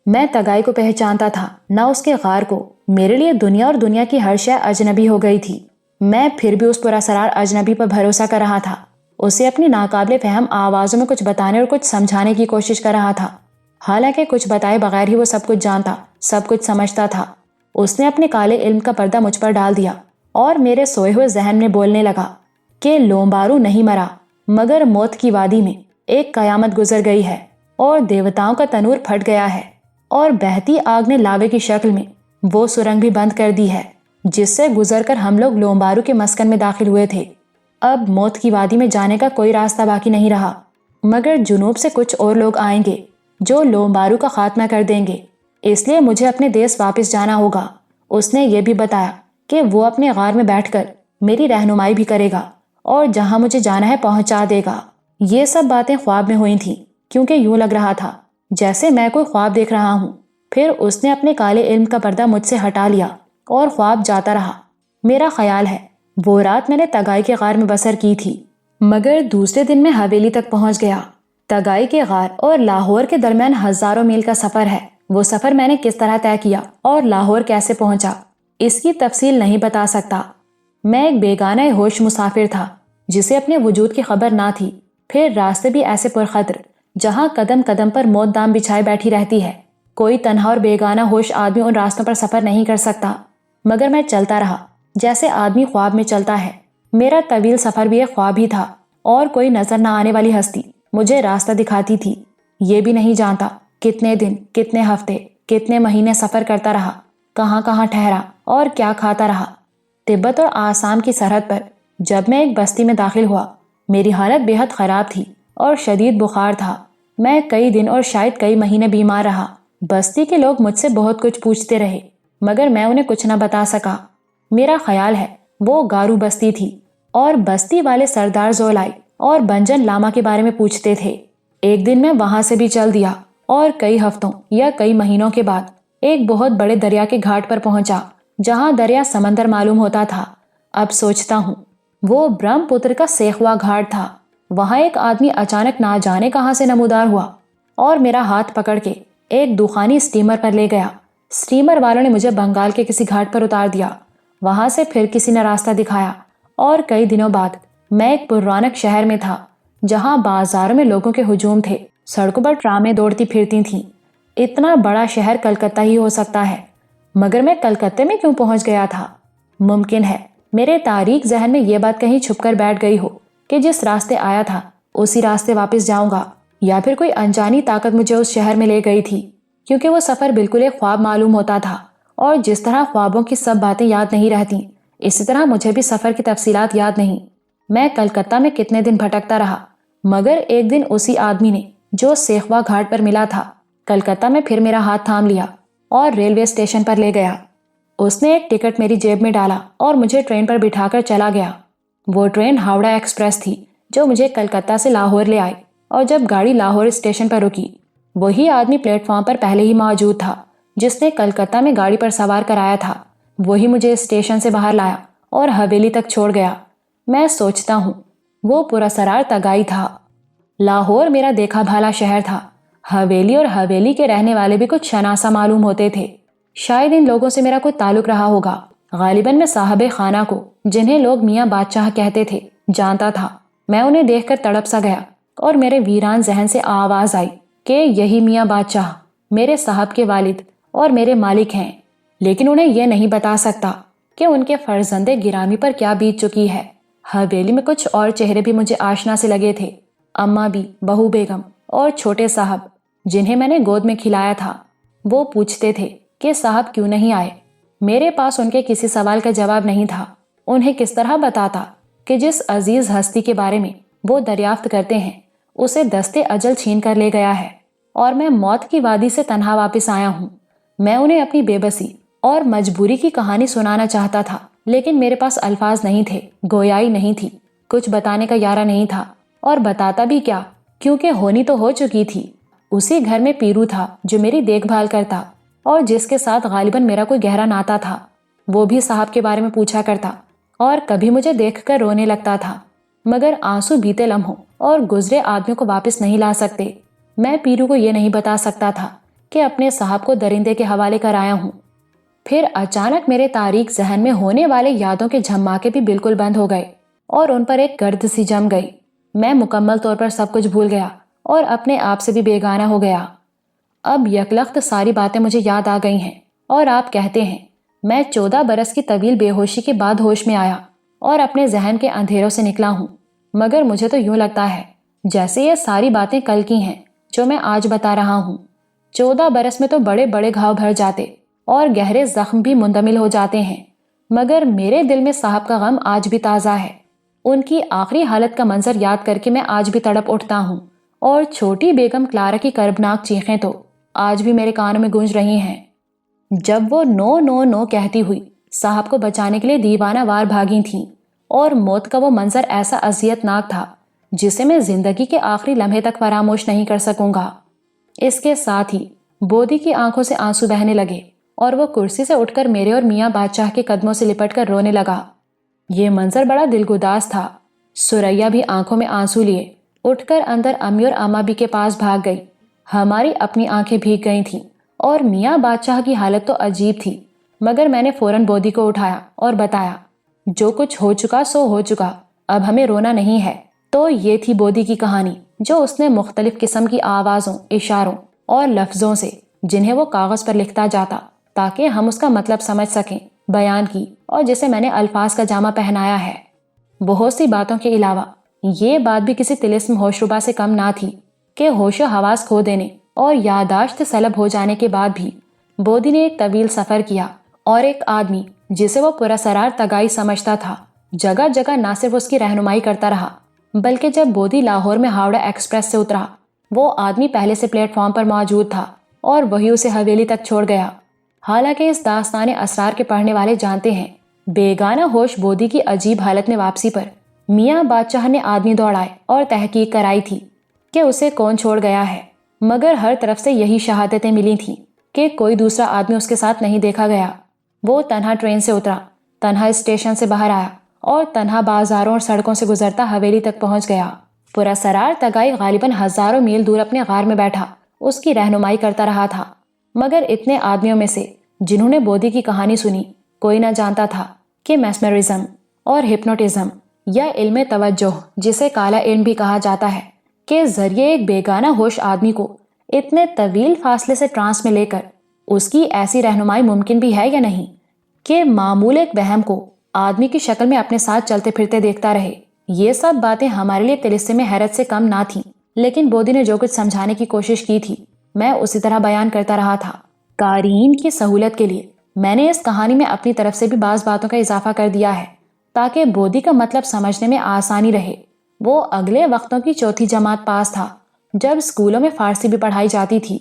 میں تگائی کو پہچانتا تھا، نہ اس کے غار کو۔ میرے لیے دنیا اور دنیا کی ہر شے اجنبی ہو گئی تھی۔ میں پھر بھی اس پراسرار اجنبی پر بھروسہ کر رہا تھا، اسے اپنی ناقابل فہم آوازوں میں کچھ بتانے اور کچھ سمجھانے کی کوشش کر رہا تھا، حالانکہ کچھ بتائے بغیر ہی وہ سب کچھ جانتا، سب کچھ سمجھتا تھا۔ اس نے اپنے کالے علم کا پردہ مجھ پر ڈال دیا اور میرے سوئے ہوئے ذہن میں بولنے لگا کہ لومبارو نہیں مرا، مگر موت کی وادی میں ایک قیامت گزر گئی ہے، اور دیوتاؤں کا تنور پھٹ گیا ہے، اور بہتی آگ نے لاوے کی شکل میں وہ سرنگ بھی بند کر دی ہے جس سے گزر کر ہم لوگ لومبارو کے مسکن میں داخل ہوئے تھے۔ اب موت کی وادی میں جانے کا کوئی راستہ باقی نہیں رہا، مگر جنوب سے کچھ اور لوگ آئیں گے جو لومبارو کا خاتمہ کر دیں گے، اس لیے مجھے اپنے دیس واپس جانا ہوگا۔ اس نے یہ بھی بتایا کہ وہ اپنے غار میں بیٹھ کر میری رہنمائی بھی کرے گا اور جہاں مجھے جانا ہے پہنچا دے گا۔ یہ سب باتیں خواب میں ہوئی تھیں، کیونکہ یوں لگ رہا تھا جیسے میں کوئی خواب دیکھ رہا ہوں۔ پھر اس نے اپنے کالے علم کا پردہ مجھ سے ہٹا لیا اور خواب جاتا رہا۔ میرا خیال ہے وہ رات میں نے تگائی کے غار میں بسر کی تھی، مگر دوسرے دن میں حویلی تک پہنچ گیا۔ تگائی کے غار اور لاہور کے درمیان ہزاروں میل کا سفر ہے۔ وہ سفر میں نے کس طرح طے کیا اور لاہور کیسے پہنچا، اس کی تفصیل نہیں بتا سکتا۔ میں ایک بیگانہ ہوش مسافر تھا جسے اپنے وجود کی خبر نہ تھی۔ پھر راستے بھی ایسے پرخطر جہاں قدم قدم پر موت دام بچھائے بیٹھی رہتی ہے۔ کوئی تنہا اور بیگانہ ہوش آدمی ان راستوں پر سفر نہیں کر سکتا، مگر میں چلتا رہا جیسے آدمی خواب میں چلتا ہے۔ میرا طویل سفر بھی ایک خواب ہی تھا، اور کوئی نظر نہ آنے والی ہستی مجھے راستہ دکھاتی تھی۔ یہ بھی نہیں جانتا کتنے دن، کتنے ہفتے، کتنے مہینے سفر کرتا رہا، کہاں کہاں ٹھہرا اور کیا کھاتا رہا۔ تبت اور آسام کی سرحد پر جب میں ایک بستی میں داخل ہوا، میری حالت بے حد خراب تھی اور شدید بخار تھا۔ میں کئی دن اور شاید کئی مہینے بیمار رہا۔ بستی کے لوگ مجھ سے بہت کچھ پوچھتے رہے، مگر میں انہیں کچھ نہ بتا سکا۔ میرا خیال ہے وہ گارو بستی تھی، اور بستی والے سردار زولائی اور بنجن لاما کے بارے میں پوچھتے تھے۔ ایک دن میں وہاں سے بھی چل دیا اور کئی ہفتوں یا کئی مہینوں کے بعد ایک بہت بڑے دریا کے گھاٹ پر پہنچا، جہاں دریا سمندر معلوم ہوتا تھا۔ اب سوچتا ہوں وہ برہم پتر کا سیخوا گھاٹ تھا۔ وہاں ایک آدمی اچانک نہ جانے کہاں سے نمودار ہوا اور میرا ہاتھ پکڑ کے ایک دخانی اسٹیمر پر لے گیا۔ اسٹیمر والوں نے مجھے بنگال کے کسی گھاٹ پر اتار دیا۔ وہاں سے پھر کسی نے راستہ دکھایا اور کئی دنوں بعد میں ایک پررونق شہر میں تھا، جہاں بازاروں میں لوگوں کے ہجوم تھے، سڑکوں پر ٹرامیں دوڑتی پھرتی تھیں۔ اتنا بڑا شہر کلکتہ ہی ہو سکتا ہے، مگر میں کلکتے میں کیوں پہنچ گیا تھا؟ ممکن ہے میرے تاریک ذہن میں یہ بات کہیں چھپ کر بیٹھ گئی ہو کہ جس راستے آیا تھا اسی راستے واپس جاؤں گا، یا پھر کوئی انجانی طاقت مجھے اس شہر میں لے گئی تھی، کیونکہ وہ سفر بالکل ایک خواب معلوم ہوتا تھا، اور جس طرح خوابوں کی سب باتیں یاد نہیں رہتی، اسی طرح مجھے بھی سفر کی تفصیلات یاد نہیں۔ میں کلکتہ میں کتنے دن بھٹکتا رہا، مگر ایک دن اسی آدمی نے جو سیخوا گھاٹ پر ملا تھا کلکتہ میں پھر میرا ہاتھ تھام لیا اور ریلوے اسٹیشن پر لے گیا۔ اس نے ایک ٹکٹ میری جیب میں ڈالا اور مجھے ٹرین پر بٹھا کر چلا گیا۔ وہ ٹرین ہاوڑا ایکسپریس تھی جو مجھے کلکتہ سے لاہور لے آئی، اور جب گاڑی لاہور اسٹیشن پر رکی، وہی آدمی پلیٹ فارم پر پہلے ہی موجود تھا جس نے کلکتہ میں گاڑی پر سوار کرایا تھا۔ وہی مجھے اسٹیشن سے باہر لایا اور حویلی تک چھوڑ گیا۔ میں سوچتا ہوں وہ پراسرار تگائی تھا۔ لاہور میرا دیکھا بھالا شہر تھا۔ حویلی اور حویلی کے رہنے والے بھی کچھ شناسا معلوم ہوتے تھے۔ شاید ان لوگوں سے میرا کوئی تعلق رہا ہوگا۔ غالباً میں صاحب خانہ کو، جنہیں لوگ میاں بادشاہ کہتے تھے، جانتا تھا۔ میں انہیں دیکھ کر تڑپ سا گیا اور میرے ویران ذہن سے آواز آئی کہ یہی میاں بادشاہ میرے صاحب کے والد اور میرے مالک ہیں، لیکن انہیں یہ نہیں بتا سکتا کہ ان کے فرزند گرامی پر کیا بیت چکی ہے۔ حویلی میں کچھ اور چہرے بھی مجھے آشنا سے لگے تھے، اماں بھی، بہو بیگم اور چھوٹے صاحب جنہیں میں نے گود میں کھلایا تھا۔ وہ پوچھتے تھے کہ صاحب کیوں نہیں آئے۔ میرے پاس ان کے کسی سوال کا جواب نہیں تھا۔ انہیں کس طرح بتاتا کہ جس عزیز ہستی کے بارے میں وہ دریافت کرتے ہیں اسے دستے اجل چھین کر لے گیا ہے، اور میں موت کی وادی سے تنہا واپس آیا ہوں۔ میں انہیں اپنی بے بسی اور مجبوری کی کہانی سنانا چاہتا تھا، لیکن میرے پاس الفاظ نہیں تھے، گویائی نہیں تھی، کچھ بتانے کا یارہ نہیں تھا، اور بتاتا بھی کیا، کیونکہ ہونی تو ہو چکی تھی۔ اسی گھر میں پیرو تھا جو میری دیکھ بھال کرتا اور جس کے ساتھ غالباً میرا کوئی گہرا ناتا تھا۔ وہ بھی صاحب کے بارے میں پوچھا کرتا اور کبھی مجھے دیکھ کر رونے لگتا تھا، مگر آنسو بیتے لمحوں اور گزرے آدمیوں کو واپس نہیں لا سکتے۔ میں پیرو کو یہ نہیں بتا سکتا تھا کہ اپنے صاحب کو درندے کے حوالے کر آیا ہوں۔ پھر اچانک میرے تاریک ذہن میں ہونے والے یادوں کے جھماکے بھی بالکل بند ہو گئے اور ان پر ایک گرد سی جم گئی۔ میں مکمل طور پر سب کچھ بھول گیا اور اپنے آپ سے بھی بیگانہ ہو گیا۔ اب یکلخت ساری باتیں مجھے یاد آ گئی ہیں، اور آپ کہتے ہیں میں 14 برس کی طویل بے ہوشی کے بعد ہوش میں آیا اور اپنے ذہن کے اندھیروں سے نکلا ہوں، مگر مجھے تو یوں لگتا ہے جیسے یہ ساری باتیں کل کی ہیں جو میں آج بتا رہا ہوں۔ 14 برس میں تو بڑے بڑے گھاؤ بھر جاتے اور گہرے زخم بھی مندمل ہو جاتے ہیں، مگر میرے دل میں صاحب کا غم آج بھی تازہ ہے۔ ان کی آخری حالت کا منظر یاد کر کے میں آج بھی تڑپ اٹھتا ہوں، اور چھوٹی بیگم کلارا کی کربناک چیخیں تو آج بھی میرے کانوں میں گونج رہی ہیں، جب وہ نو نو نو کہتی ہوئی صاحب کو بچانے کے لیے دیوانہ وار بھاگی تھیں، اور موت کا وہ منظر ایسا اذیت ناک تھا جسے میں زندگی کے آخری لمحے تک فراموش نہیں کر سکوں گا۔ اس کے ساتھ ہی بودی کی آنکھوں سے آنسو بہنے لگے اور وہ کرسی سے اٹھ کر میرے اور میاں بادشاہ کے قدموں سے لپٹ کر رونے لگا۔ یہ منظر بڑا دلگداز تھا۔ سریا بھی آنکھوں میں آنسو لیے اٹھ کر اندر امی اور اماں بھی کے پاس بھاگ گئی۔ ہماری اپنی آنکھیں بھیگ گئی تھیں اور میاں بادشاہ کی حالت تو عجیب تھی، مگر میں نے فوراً بودی کو اٹھایا اور بتایا جو کچھ ہو چکا سو ہو چکا، اب ہمیں رونا نہیں ہے۔ تو یہ تھی بودی کی کہانی جو اس نے مختلف قسم کی آوازوں، اشاروں اور لفظوں سے، جنہیں وہ کاغذ پر لکھتا جاتا تاکہ ہم اس کا مطلب سمجھ سکیں، بیان کی، اور جسے میں نے الفاظ کا جامہ پہنایا ہے۔ بہت سی باتوں کے علاوہ یہ بات بھی کسی طلسم ہوشربا سے کم نہ تھی کہ ہوش و حواس کھو دینے اور یادداشت سلب ہو جانے کے بعد بھی بودی نے ایک طویل سفر کیا، اور ایک آدمی جسے وہ پراسرار تگائی سمجھتا تھا جگہ جگہ نہ صرف اس کی رہنمائی کرتا رہا بلکہ جب بودھی لاہور میں ہاوڑا ایکسپریس سے اترا وہ آدمی پہلے سے پلیٹ فارم پر موجود تھا اور وہی اسے حویلی تک چھوڑ گیا۔ حالانکہ اس داستان اسرار کے پڑھنے والے جانتے ہیں بیگانہ ہوش بودھی کی عجیب حالت میں واپسی پر میاں بادشاہ نے آدمی دوڑائے اور تحقیق کرائی تھی کہ اسے کون چھوڑ گیا ہے، مگر ہر طرف سے یہی شہادتیں ملی تھیں کہ کوئی دوسرا آدمی اس کے ساتھ نہیں دیکھا گیا۔ وہ تنہا ٹرین سے اترا، تنہا اسٹیشن سے باہر آیا اور تنہا بازاروں اور سڑکوں سے گزرتا حویلی تک پہنچ گیا۔ پراسرار تگائی غالباً ہزاروں میل دور اپنے غار میں بیٹھا اس کی رہنمائی کرتا رہا تھا، مگر اتنے آدمیوں میں سے جنہوں نے بودھی کی کہانی سنی کوئی نہ جانتا تھا کہ میسمرزم اور ہپنوٹزم یا علم توجہ جسے کالا علم بھی کہا جاتا ہے کے ذریعے ایک بیگانہ ہوش آدمی کو اتنے طویل فاصلے سے ٹرانس میں لے کر اس کی ایسی رہنمائی ممکن بھی ہے یا نہیں کہ معمول ایک وہم کو آدمی کی شکل میں اپنے ساتھ چلتے پھرتے دیکھتا رہے۔ یہ سب باتیں ہمارے لیے طلسم میں حیرت سے کم نہ تھیں، لیکن بودھی نے جو کچھ سمجھانے کی کوشش کی تھی میں اسی طرح بیان کرتا رہا تھا۔ قارئین کی سہولت کے لیے میں نے اس کہانی میں اپنی طرف سے بھی بعض باتوں کا اضافہ کر دیا ہے تاکہ بودھی کا مطلب سمجھنے میں آسانی رہے۔ وہ اگلے وقتوں کی چوتھی جماعت پاس تھا جب اسکولوں میں فارسی بھی پڑھائی جاتی تھی۔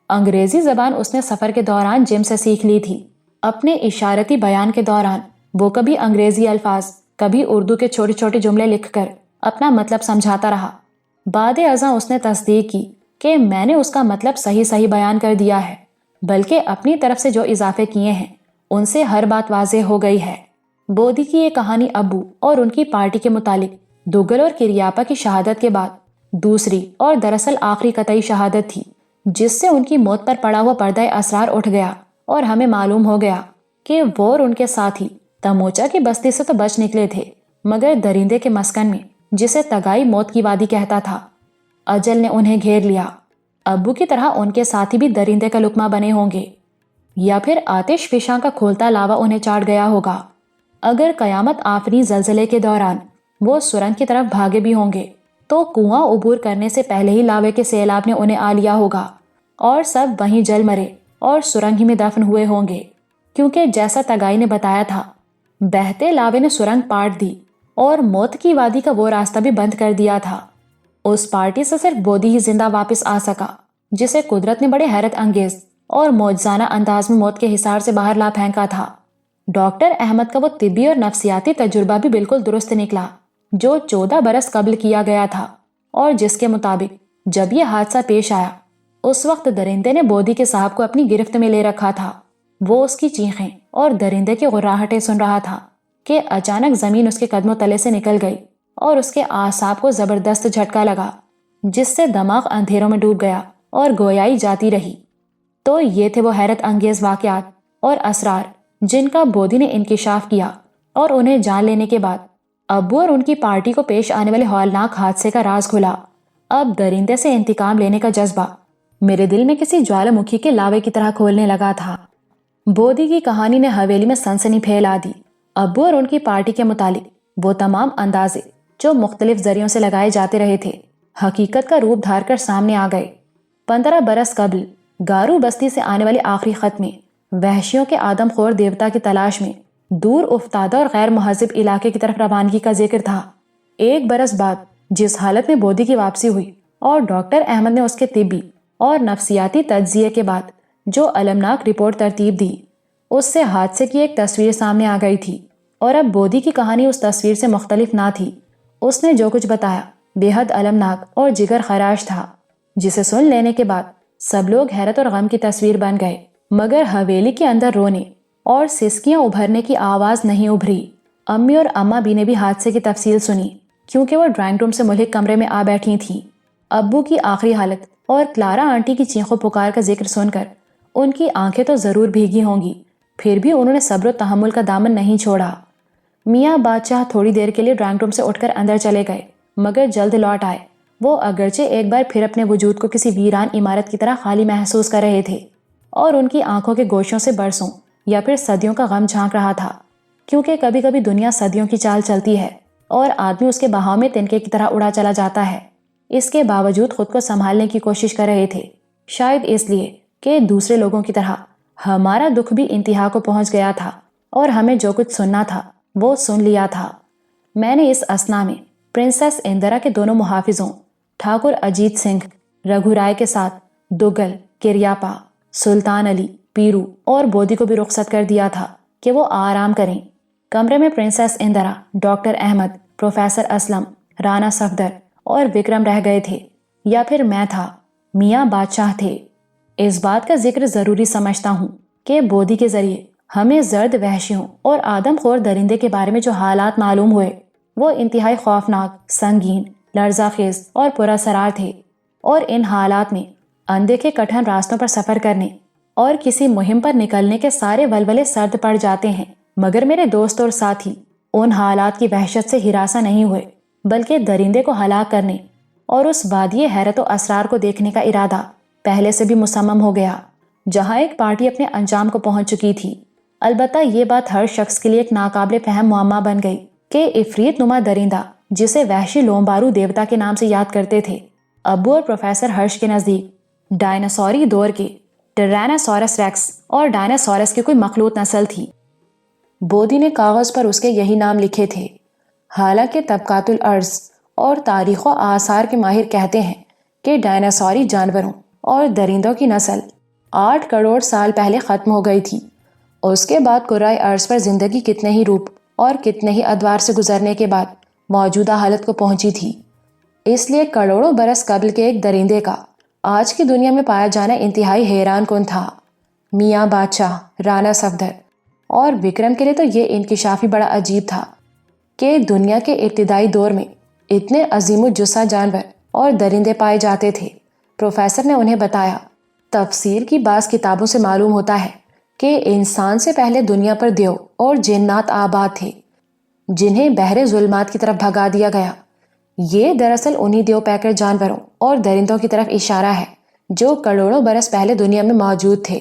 انگریزی زبان اس نے سفر کے دوران جم سے سیکھ لی تھی۔ اپنے اشارتی بیان کے دوران وہ کبھی انگریزی الفاظ کبھی اردو کے چھوٹے چھوٹے جملے لکھ کر اپنا مطلب سمجھاتا رہا۔ بعد ازاں اس نے تصدیق کی کہ میں نے اس کا مطلب صحیح بیان کر دیا ہے، بلکہ اپنی طرف سے جو اضافے کیے ہیں ان سے ہر بات واضح ہو گئی ہے۔ بودھی کی یہ کہانی ابو اور ان کی پارٹی کے متعلق دوگل اور کریاپا کی شہادت کے بعد دوسری اور دراصل آخری قطعی شہادت تھی جس سے ان کی موت پر پڑا ہوا پردہ اسرار اٹھ گیا اور ہمیں معلوم ہو گیا کہ وہ اور ان کے ساتھی تموچا کی بستی سے تو بچ نکلے تھے، مگر درندے کے مسکن میں جسے تگائی موت کی وادی کہتا تھا اجل نے انہیں گھیر لیا۔ ابو کی طرح ان کے ساتھی بھی درندے کا لقمہ بنے ہوں گے، یا پھر آتش فشاں کا کھولتا لاوا انہیں چاٹ گیا ہوگا۔ اگر قیامت آفریں زلزلے کے دوران وہ سرنگ کی طرف بھاگے بھی ہوں گے تو کنواں عبور کرنے سے پہلے ہی لاوے کے سیلاب نے انہیں آ لیا ہوگا اور سب وہیں جل مرے اور سرنگ ہی میں دفن ہوئے ہوں گے، کیونکہ جیسا تگائی نے بتایا تھا بہتے لاوے نے سرنگ پاٹ دی اور موت کی وادی کا وہ راستہ بھی بند کر دیا تھا۔ اس پارٹی سے صرف بودھی ہی زندہ واپس آ سکا جسے قدرت نے بڑے حیرت انگیز اور معجزانہ انداز میں موت کے حصار سے باہر لا پھینکا تھا۔ ڈاکٹر احمد کا وہ طبی اور نفسیاتی تجربہ بھی بالکل درست نکلا جو 14 برس قبل کیا گیا تھا، اور جس کے مطابق جب یہ حادثہ پیش آیا اس وقت درندے نے بودھی کے صاحب کو اپنی گرفت میں لے رکھا تھا۔ وہ اس کی چیخیں اور درندے کی غراہٹیں سن رہا تھا کہ اچانک زمین اس کے قدموں تلے سے نکل گئی اور اس کے اعصاب کو زبردست جھٹکا لگا جس سے دماغ اندھیروں میں ڈوب گیا اور گویائی جاتی رہی۔ تو یہ تھے وہ حیرت انگیز واقعات اور اسرار جن کا بودھی نے انکشاف کیا، اور انہیں جان لینے کے بعد ابو اور ان کی پارٹی کو پیش آنے والے ہولناک حادثے کا راز کھلا۔ اب درندے سے انتقام لینے کا جذبہ میرے دل میں کسی جوالا مکھی کے لاوے کی طرح کھولنے لگا تھا۔ بودھی کی کہانی نے حویلی میں سنسنی پھیلا دی۔ ابو اور ان کی پارٹی کے متعلق وہ تمام اندازے جو مختلف ذریعوں سے لگائے جاتے رہے تھے حقیقت کا روپ دھار کر سامنے آ گئے۔ 15 برس قبل گارو بستی سے آنے والے آخری خط میں وحشیوں کے آدم خور دیوتا کی تلاش میں دور افتادہ اور غیر مہذب علاقے کی طرف روانگی کا ذکر تھا۔ 1 برس بعد جس حالت میں بودھی کی واپسی ہوئی اور ڈاکٹر احمد نے اس کے طبی اور نفسیاتی تجزیے کے بعد جو المناک رپورٹ ترتیب دی اس سے حادثے کی ایک تصویر سامنے آ گئی تھی، اور اب بودھی کی کہانی اس تصویر سے مختلف نہ تھی۔ اس نے جو کچھ بتایا بے حد المناک اور جگر خراش تھا جسے سن لینے کے بعد سب لوگ حیرت اور غم کی تصویر بن گئے، مگر حویلی کے اندر رونے اور سسکیاں ابھرنے کی آواز نہیں ابھری۔ امی اور اماں بھی نے بھی حادثے کی تفصیل سنی کیونکہ وہ ڈرائنگ روم سے ملحق کمرے میں آ بیٹھی تھیں۔ ابو کی آخری حالت اور کلارا آنٹی کی چیخو پکار کا ذکر سن کر ان کی آنکھیں تو ضرور بھیگی ہوں گی، پھر بھی انہوں نے صبر و تحمل کا دامن نہیں چھوڑا۔ میاں بادشاہ تھوڑی دیر کے لیے ڈرائنگ روم سے اٹھ کر اندر چلے گئے مگر جلد لوٹ آئے۔ وہ اگرچہ ایک بار پھر اپنے وجود کو کسی ویران عمارت کی طرح خالی محسوس کر رہے تھے، اور ان کی آنکھوں کے گوشوں سے برسوں یا پھر صدیوں کا غم جھانک رہا تھا، کیونکہ کبھی کبھی دنیا صدیوں کی چال چلتی ہے اور آدمی اس کے بہاؤ میں تنکے کی طرح اڑا چلا جاتا ہے۔ اس کے باوجود خود کو سنبھالنے کی کوشش کر رہے تھے، شاید اس لیے کہ دوسرے لوگوں کی طرح ہمارا دکھ بھی انتہا کو پہنچ گیا تھا اور ہمیں جو کچھ سننا تھا وہ سن لیا تھا۔ میں نے اس اسنا میں پرنسس اندرا کے دونوں محافظوں ٹھاکر اجیت سنگھ رگھو رائے کے ساتھ دگل، کریاپا، سلطان علی، پیرو اور بودی کو بھی رخصت کر دیا تھا کہ وہ آرام کریں۔ کمرے میں princess Indira, doctor Ahmed, professor Aslam, Rana Safdar اور وکرم رہ گئے تھے، یا پھر میں تھا، میاں بادشاہ تھے۔ اس بات کا ذکر ضروری سمجھتا ہوں کہ بودی کے ذریعے ہمیں زرد وحشیوں اور آدم خور درندے کے بارے میں جو حالات معلوم ہوئے وہ انتہائی خوفناک، سنگین، لرزہ خیز اور پراسرار تھے، اور ان حالات میں اندیکھے کٹھن راستوں پر سفر کرنے اور کسی مہم پر نکلنے کے سارے ولولے سرد پڑ جاتے ہیں، مگر میرے دوست اور ساتھی ان حالات کی وحشت سے ہراساں نہیں ہوئے، بلکہ درندے کو ہلاک کرنے اور اس وادی حیرت و اسرار کو دیکھنے کا ارادہ پہلے سے بھی مصمم ہو گیا، جہاں ایک پارٹی اپنے انجام کو پہنچ چکی تھی۔ البتہ یہ بات ہر شخص کے لیے ایک ناقابل فہم معمہ بن گئی کہ عفریت نما درندہ جسے وحشی لومبارو دیوتا کے نام سے یاد کرتے تھے، ابو اور پروفیسر ہرش کے نزدیک ڈائناسوری دور کے ٹریناسورس ریکس اور ڈائناسورس کی کوئی مخلوط نسل تھی۔ بودی نے کاغذ پر اس کے یہی نام لکھے تھے، حالانکہ طبقات الارض اور تاریخ و آثار کے ماہر کہتے ہیں کہ ڈائناسوری جانوروں اور درندوں کی نسل 8 کروڑ سال پہلے ختم ہو گئی تھی۔ اس کے بعد کرۂ ارض پر زندگی کتنے ہی روپ اور کتنے ہی ادوار سے گزرنے کے بعد موجودہ حالت کو پہنچی تھی۔ اس لیے کروڑوں برس قبل کے ایک درندے کا آج کی دنیا میں پایا جانا انتہائی حیران کن تھا۔ میاں بادشاہ، رانا صفدر اور وکرم کے لیے تو یہ انکشافی بڑا عجیب تھا کہ دنیا کے ابتدائی دور میں اتنے عظیم الجثہ جانور اور درندے پائے جاتے تھے۔ پروفیسر نے انہیں بتایا، تفسیر کی بعض کتابوں سے معلوم ہوتا ہے کہ انسان سے پہلے دنیا پر دیو اور جنات آباد تھے، جنہیں بحر ظلمات کی طرف بھگا دیا گیا۔ یہ دراصل انہی دیو پیکر جانوروں اور درندوں کی طرف اشارہ ہے جو کروڑوں برس پہلے دنیا میں موجود تھے۔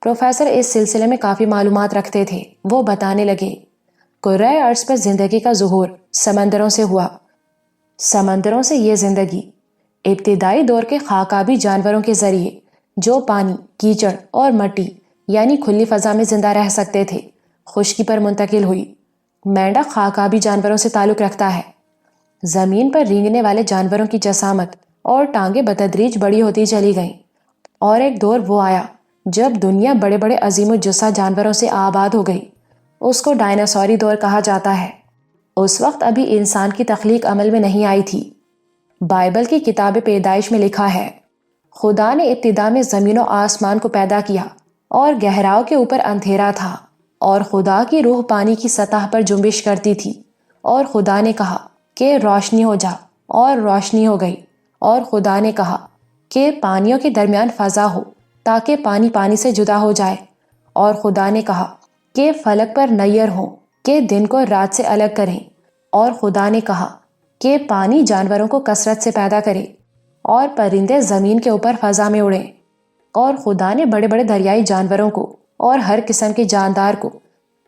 پروفیسر اس سلسلے میں کافی معلومات رکھتے تھے۔ وہ بتانے لگے، کرۂ ارض پر زندگی کا ظہور سمندروں سے ہوا۔ سمندروں سے یہ زندگی ابتدائی دور کے خاکابی جانوروں کے ذریعے جو پانی، کیچڑ اور مٹی یعنی کھلی فضا میں زندہ رہ سکتے تھے، خشکی پر منتقل ہوئی۔ مینڈک خاکابی جانوروں سے تعلق رکھتا ہے۔ زمین پر رینگنے والے جانوروں کی جسامت اور ٹانگیں بتدریج بڑی ہوتی چلی گئیں، اور ایک دور وہ آیا جب دنیا بڑے بڑے عظیم الجثہ جانوروں سے آباد ہو گئی۔ اس کو ڈائناسوری دور کہا جاتا ہے۔ اس وقت ابھی انسان کی تخلیق عمل میں نہیں آئی تھی۔ بائبل کی کتاب پیدائش میں لکھا ہے، خدا نے ابتدا میں زمین و آسمان کو پیدا کیا، اور گہراؤں کے اوپر اندھیرا تھا، اور خدا کی روح پانی کی سطح پر جنبش کرتی تھی، اور خدا نے کہا کہ روشنی ہو جا، اور روشنی ہو گئی۔ اور خدا نے کہا کہ پانیوں کے درمیان فضا ہو تاکہ پانی پانی سے جدا ہو جائے، اور خدا نے کہا کہ فلک پر نیر ہوں کہ دن کو رات سے الگ کریں، اور خدا نے کہا کہ پانی جانوروں کو کثرت سے پیدا کرے اور پرندے زمین کے اوپر فضا میں اڑیں، اور خدا نے بڑے بڑے دریائی جانوروں کو اور ہر قسم کے جاندار کو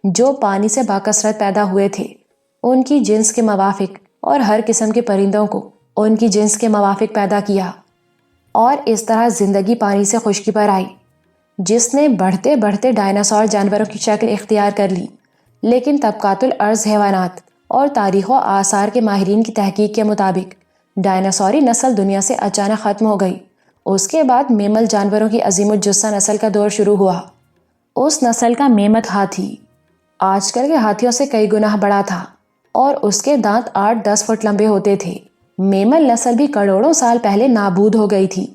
جو پانی سے باکثرت پیدا ہوئے تھے ان کی جنس کے موافق، اور ہر قسم کے پرندوں کو ان کی جنس کے موافق پیدا کیا، اور اس طرح زندگی پانی سے خشکی پر آئی، جس نے بڑھتے بڑھتے ڈائناسور جانوروں کی شکل اختیار کر لی۔ لیکن طبقات الارض حیوانات اور تاریخ و آثار کے ماہرین کی تحقیق کے مطابق ڈائناسوری نسل دنیا سے اچانک ختم ہو گئی۔ اس کے بعد میمل جانوروں کی عظیم الجثہ نسل کا دور شروع ہوا۔ اس نسل کا میمت ہاتھی آج کل کے ہاتھیوں سے کئی گنا بڑا تھا، اور اس کے دانت 8-10 فٹ لمبے ہوتے تھے۔ میمل نسل بھی کروڑوں سال پہلے نابود ہو گئی تھی۔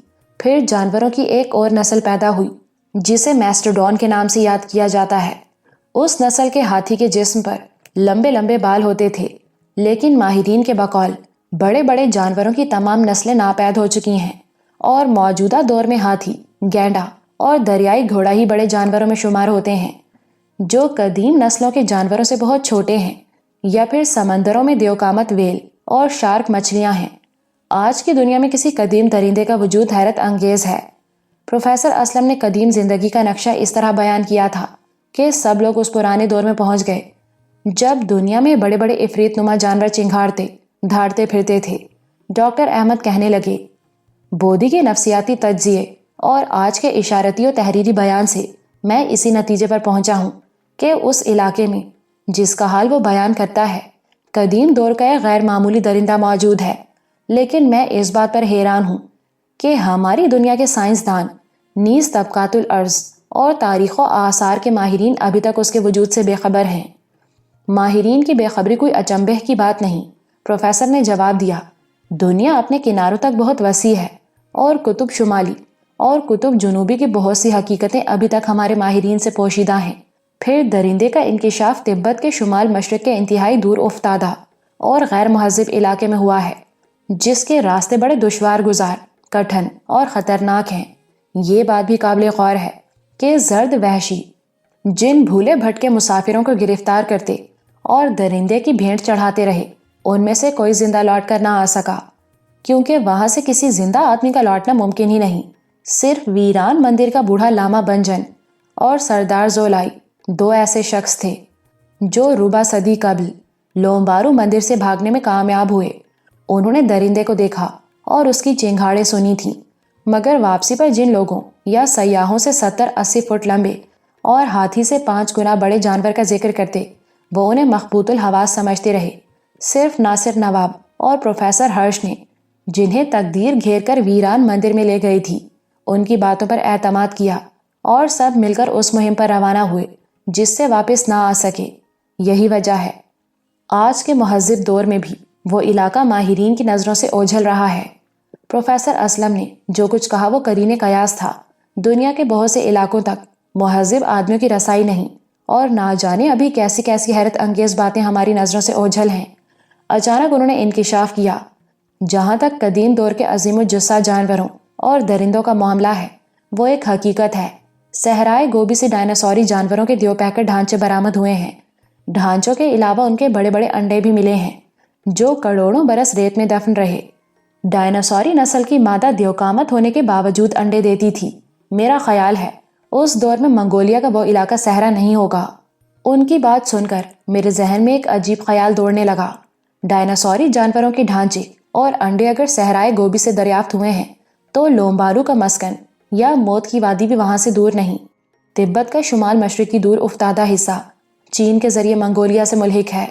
پھر جانوروں کی ایک اور نسل پیدا ہوئی جسے میسٹوڈون کے نام سے یاد کیا جاتا ہے۔ اس نسل کے ہاتھی کے جسم پر لمبے لمبے بال ہوتے تھے، لیکن ماہرین کے بقول بڑے بڑے جانوروں کی تمام نسلیں ناپید ہو چکی ہیں، اور موجودہ دور میں ہاتھی، گینڈا اور دریائی گھوڑا ہی بڑے جانوروں میں شمار ہوتے ہیں، جو قدیم نسلوں کے جانوروں سے بہت چھوٹے ہیں، یا پھر سمندروں میں دیوقامت ویل اور شارک مچھلیاں ہیں۔ آج کی دنیا میں کسی قدیم درندے کا وجود حیرت انگیز ہے۔ پروفیسر اسلم نے قدیم زندگی کا نقشہ اس طرح بیان کیا تھا کہ سب لوگ اس پرانے دور میں پہنچ گئے جب دنیا میں بڑے بڑے عفریت نما جانور چنگھاڑتے دھاڑتے پھرتے تھے۔ ڈاکٹر احمد کہنے لگے، بودی کے نفسیاتی تجزیے اور آج کے اشارتی و تحریری بیان سے میں اسی نتیجے پر پہنچا ہوں کہ اس علاقے میں جس کا حال وہ بیان کرتا ہے قدیم دور کا ایک غیر معمولی درندہ موجود ہے، لیکن میں اس بات پر حیران ہوں کہ ہماری دنیا کے سائنسدان، نیز طبقات الارض اور تاریخ و آثار کے ماہرین ابھی تک اس کے وجود سے بے خبر ہیں۔ ماہرین کی بے خبری کوئی اچنبھے کی بات نہیں، پروفیسر نے جواب دیا۔ دنیا اپنے کناروں تک بہت وسیع ہے، اور قطب شمالی اور قطب جنوبی کی بہت سی حقیقتیں ابھی تک ہمارے ماہرین سے پوشیدہ ہیں۔ پھر درندے کا انکشاف تبت کے شمال مشرق کے انتہائی دور افتادہ اور غیر مہذب علاقے میں ہوا ہے، جس کے راستے بڑے دشوار گزار، کٹھن اور خطرناک ہیں۔ یہ بات بھی قابل غور ہے کہ زرد وحشی جن بھولے بھٹکے مسافروں کو گرفتار کرتے اور درندے کی بھینٹ چڑھاتے رہے، ان میں سے کوئی زندہ لوٹ کر نہ آ سکا، کیونکہ وہاں سے کسی زندہ آدمی کا لوٹنا ممکن ہی نہیں۔ صرف ویران مندر کا بوڑھا لاما بنجن اور سردار زولائی، دو ایسے شخص تھے جو ربع صدی قبل لومبارو مندر سے بھاگنے میں کامیاب ہوئے۔ انہوں نے درندے کو دیکھا اور اس کی چنگھاڑیں سنی تھیں، مگر واپسی پر جن لوگوں یا سیاحوں سے 70-80 فٹ لمبے اور ہاتھی سے 5 گنا بڑے جانور کا ذکر کرتے، وہ انہیں مخبوط الحواس سمجھتے رہے۔ صرف ناصر نواب اور پروفیسر ہرش نے، جنہیں تقدیر گھیر کر ویران مندر میں لے گئی تھی، ان کی باتوں پر اعتماد کیا اور سب مل کر اس مہم پر روانہ ہوئے جس سے واپس نہ آ سکے۔ یہی وجہ ہے آج کے مہذب دور میں بھی وہ علاقہ ماہرین کی نظروں سے اوجھل رہا ہے۔ پروفیسر اسلم نے جو کچھ کہا وہ قرین قیاس تھا۔ دنیا کے بہت سے علاقوں تک مہذب آدمیوں کی رسائی نہیں، اور نہ جانے ابھی کیسی کیسی حیرت انگیز باتیں ہماری نظروں سے اوجھل ہیں۔ اچانک انہوں نے انکشاف کیا، جہاں تک قدیم دور کے عظیم الجثہ جانوروں اور درندوں کا معاملہ ہے، وہ ایک حقیقت ہے۔ صحرائے گوبی سے ڈائناسوری جانوروں کے دیوپیکر ڈھانچے برآمد ہوئے ہیں۔ ڈھانچوں کے علاوہ ان کے بڑے بڑے انڈے بھی ملے ہیں جو کروڑوں برس ریت میں دفن رہے۔ ڈائناسوری نسل کی مادہ دیوقامت ہونے کے باوجود انڈے دیتی تھی۔ میرا خیال ہے اس دور میں منگولیا کا وہ علاقہ صحرا نہیں ہوگا۔ ان کی بات سن کر میرے ذہن میں ایک عجیب خیال دوڑنے لگا۔ ڈائناسوری جانوروں کے ڈھانچے اور انڈے اگر صحرائے گوبی سے دریافت ہوئے ہیں تو لومبارو کا مسکن یا موت کی وادی بھی وہاں سے دور نہیں۔ تبت کا شمال مشرقی دور افتادہ حصہ چین کے ذریعے منگولیا سے ملحق ہے،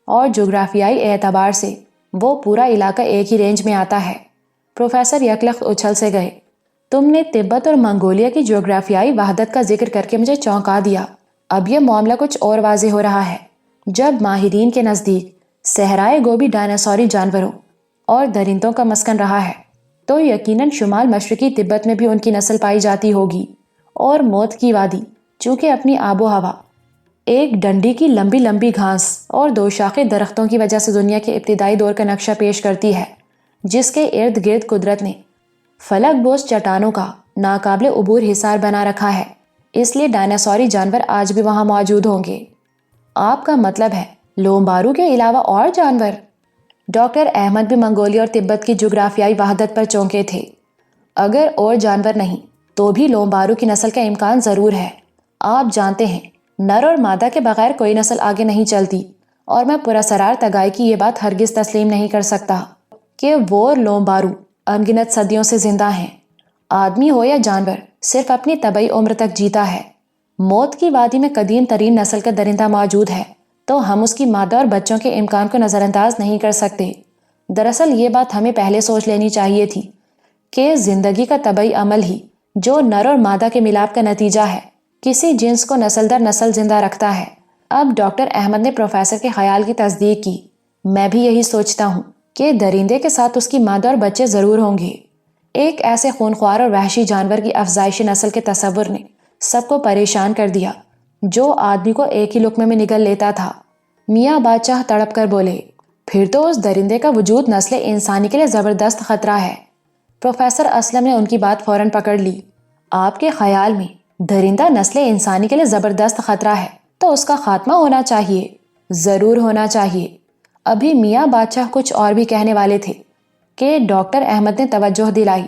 اور جغرافیائی اعتبار سے وہ پورا علاقہ ایک ہی رینج میں آتا ہے۔ پروفیسر یکلخت اچھل سے گئے۔ تم نے تبت اور منگولیا کی جغرافیائی وحدت کا ذکر کر کے مجھے چونکا دیا۔ اب یہ معاملہ کچھ اور واضح ہو رہا ہے۔ جب ماہرین کے نزدیک صحرائے گوبی ڈائناسوری جانوروں اور درندوں کا مسکن رہا ہے، تو یقیناً شمال مشرقی تبت میں بھی ان کی نسل پائی جاتی ہوگی، اور موت کی وادی چونکہ اپنی آب و ہوا، ایک ڈنڈی کی لمبی لمبی گھاس اور 2 شاخے درختوں کی وجہ سے دنیا کے ابتدائی دور کا نقشہ پیش کرتی ہے، جس کے ارد گرد قدرت نے فلک بوس چٹانوں کا ناقابل عبور حصار بنا رکھا ہے۔ اس لیے ڈائناسوری جانور آج بھی وہاں موجود ہوں گے۔ آپ کا مطلب ہے لومبارو کے علاوہ اور جانور؟ ڈاکٹر احمد بھی منگولیا اور تبت کی جغرافیائی وحدت پر چونکے تھے۔ اگر اور جانور نہیں تو بھی لومبارو کی نسل کا امکان ضرور ہے۔ آپ جانتے ہیں نر اور مادہ کے بغیر کوئی نسل آگے نہیں چلتی، اور میں پراسرار تگائی کی یہ بات ہرگز تسلیم نہیں کر سکتا کہ وہ لومبارو انگنت صدیوں سے زندہ ہیں۔ آدمی ہو یا جانور صرف اپنی طبعی عمر تک جیتا ہے۔ موت کی وادی میں قدیم ترین نسل کا درندہ موجود ہے، تو ہم اس کی مادہ اور بچوں کے امکان کو نظر انداز نہیں کر سکتے۔ دراصل یہ بات ہمیں پہلے سوچ لینی چاہیے تھی کہ زندگی کا طبعی عمل ہی جو نر اور مادہ کے ملاپ کا نتیجہ ہے، کسی جنس کو نسل در نسل زندہ رکھتا ہے۔ اب ڈاکٹر احمد نے پروفیسر کے خیال کی تصدیق کی۔ میں بھی یہی سوچتا ہوں کہ درندے کے ساتھ اس کی مادہ اور بچے ضرور ہوں گے۔ ایک ایسے خونخوار اور وحشی جانور کی افزائش نسل کے تصور نے سب کو پریشان کر دیا، جو آدمی کو ایک ہی لقمے میں نگل لیتا تھا۔ میاں بادشاہ تڑپ کر بولے، پھر تو اس درندے کا وجود نسل انسانی کے لیے زبردست خطرہ ہے۔ پروفیسر اسلم نے ان کی بات فوراً پکڑ لی۔ آپ کے خیال میں درندہ نسل انسانی کے لیے زبردست خطرہ ہے تو اس کا خاتمہ ہونا چاہیے؟ ضرور ہونا چاہیے۔ ابھی میاں بادشاہ کچھ اور بھی کہنے والے تھے کہ ڈاکٹر احمد نے توجہ دلائی،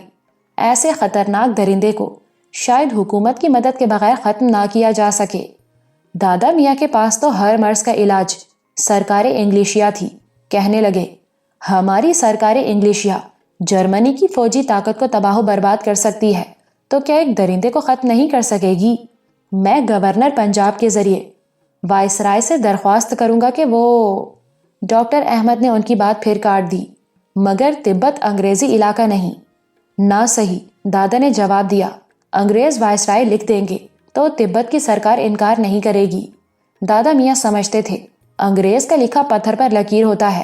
ایسے خطرناک درندے کو شاید حکومت کی مدد کے بغیر ختم نہ کیا جا سکے۔ دادا میاں کے پاس تو ہر مرض کا علاج سرکار انگلیشیا تھی۔ کہنے لگے، ہماری سرکار انگلیشیا جرمنی کی فوجی طاقت کو تباہ و برباد کر سکتی ہے، تو کیا ایک درندے کو ختم نہیں کر سکے گی؟ میں گورنر پنجاب کے ذریعے وائسرائے سے درخواست کروں گا کہ وہ ڈاکٹر احمد نے ان کی بات پھر کاٹ دی۔ مگر تبت انگریزی علاقہ نہیں۔ نہ صحیح، دادا نے جواب دیا۔ انگریز وائسرائے لکھ دیں گے تو تبت کی سرکار انکار نہیں کرے گی۔ دادا میاں سمجھتے تھے انگریز کا لکھا پتھر پر لکیر ہوتا ہے۔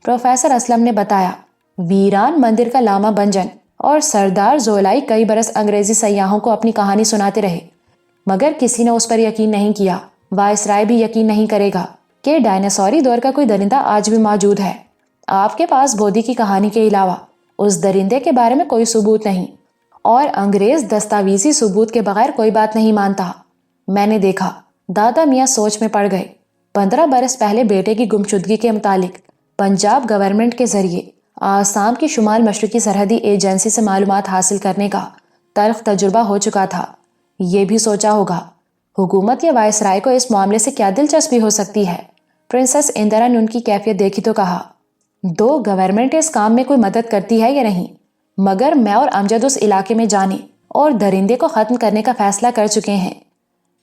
پروفیسر اسلم نے بتایا، ویران مندر کا لاما بنجن اور سردار زولائی کئی برس انگریزی سیاحوں کو اپنی کہانی سناتے رہے، مگر کسی نے اس پر یقین نہیں کیا۔ وائسرائے بھی یقین نہیں کرے گا کہ ڈائناسوری دور کا کوئی درندہ آج بھی موجود ہے۔ آپ کے پاس بودھی کی کہانی کے علاوہ اس درندے کے بارے میں کوئی ثبوت نہیں، اور انگریز دستاویزی ثبوت کے بغیر کوئی بات نہیں مانتا۔ میں نے دیکھا۔ دادا میاں سوچ میں پڑ گئے۔ 15 برس پہلے بیٹے کی گمشدگی کے متعلق پنجاب گورنمنٹ کے ذریعے آسام کی شمال مشرقی سرحدی ایجنسی سے معلومات حاصل کرنے کا تلخ تجربہ ہو چکا تھا۔ یہ بھی سوچا ہوگا حکومت یا وائسرائے کو اس معاملے سے کیا دلچسپی ہو سکتی ہے۔ پرنسس اندرا نے ان کی کیفیت دیکھی تو کہا، دو گورنمنٹ اس کام میں کوئی مدد کرتی ہے یا نہیں، مگر میں اور امجد اس علاقے میں جانے اور درندے کو ختم کرنے کا فیصلہ کر چکے ہیں۔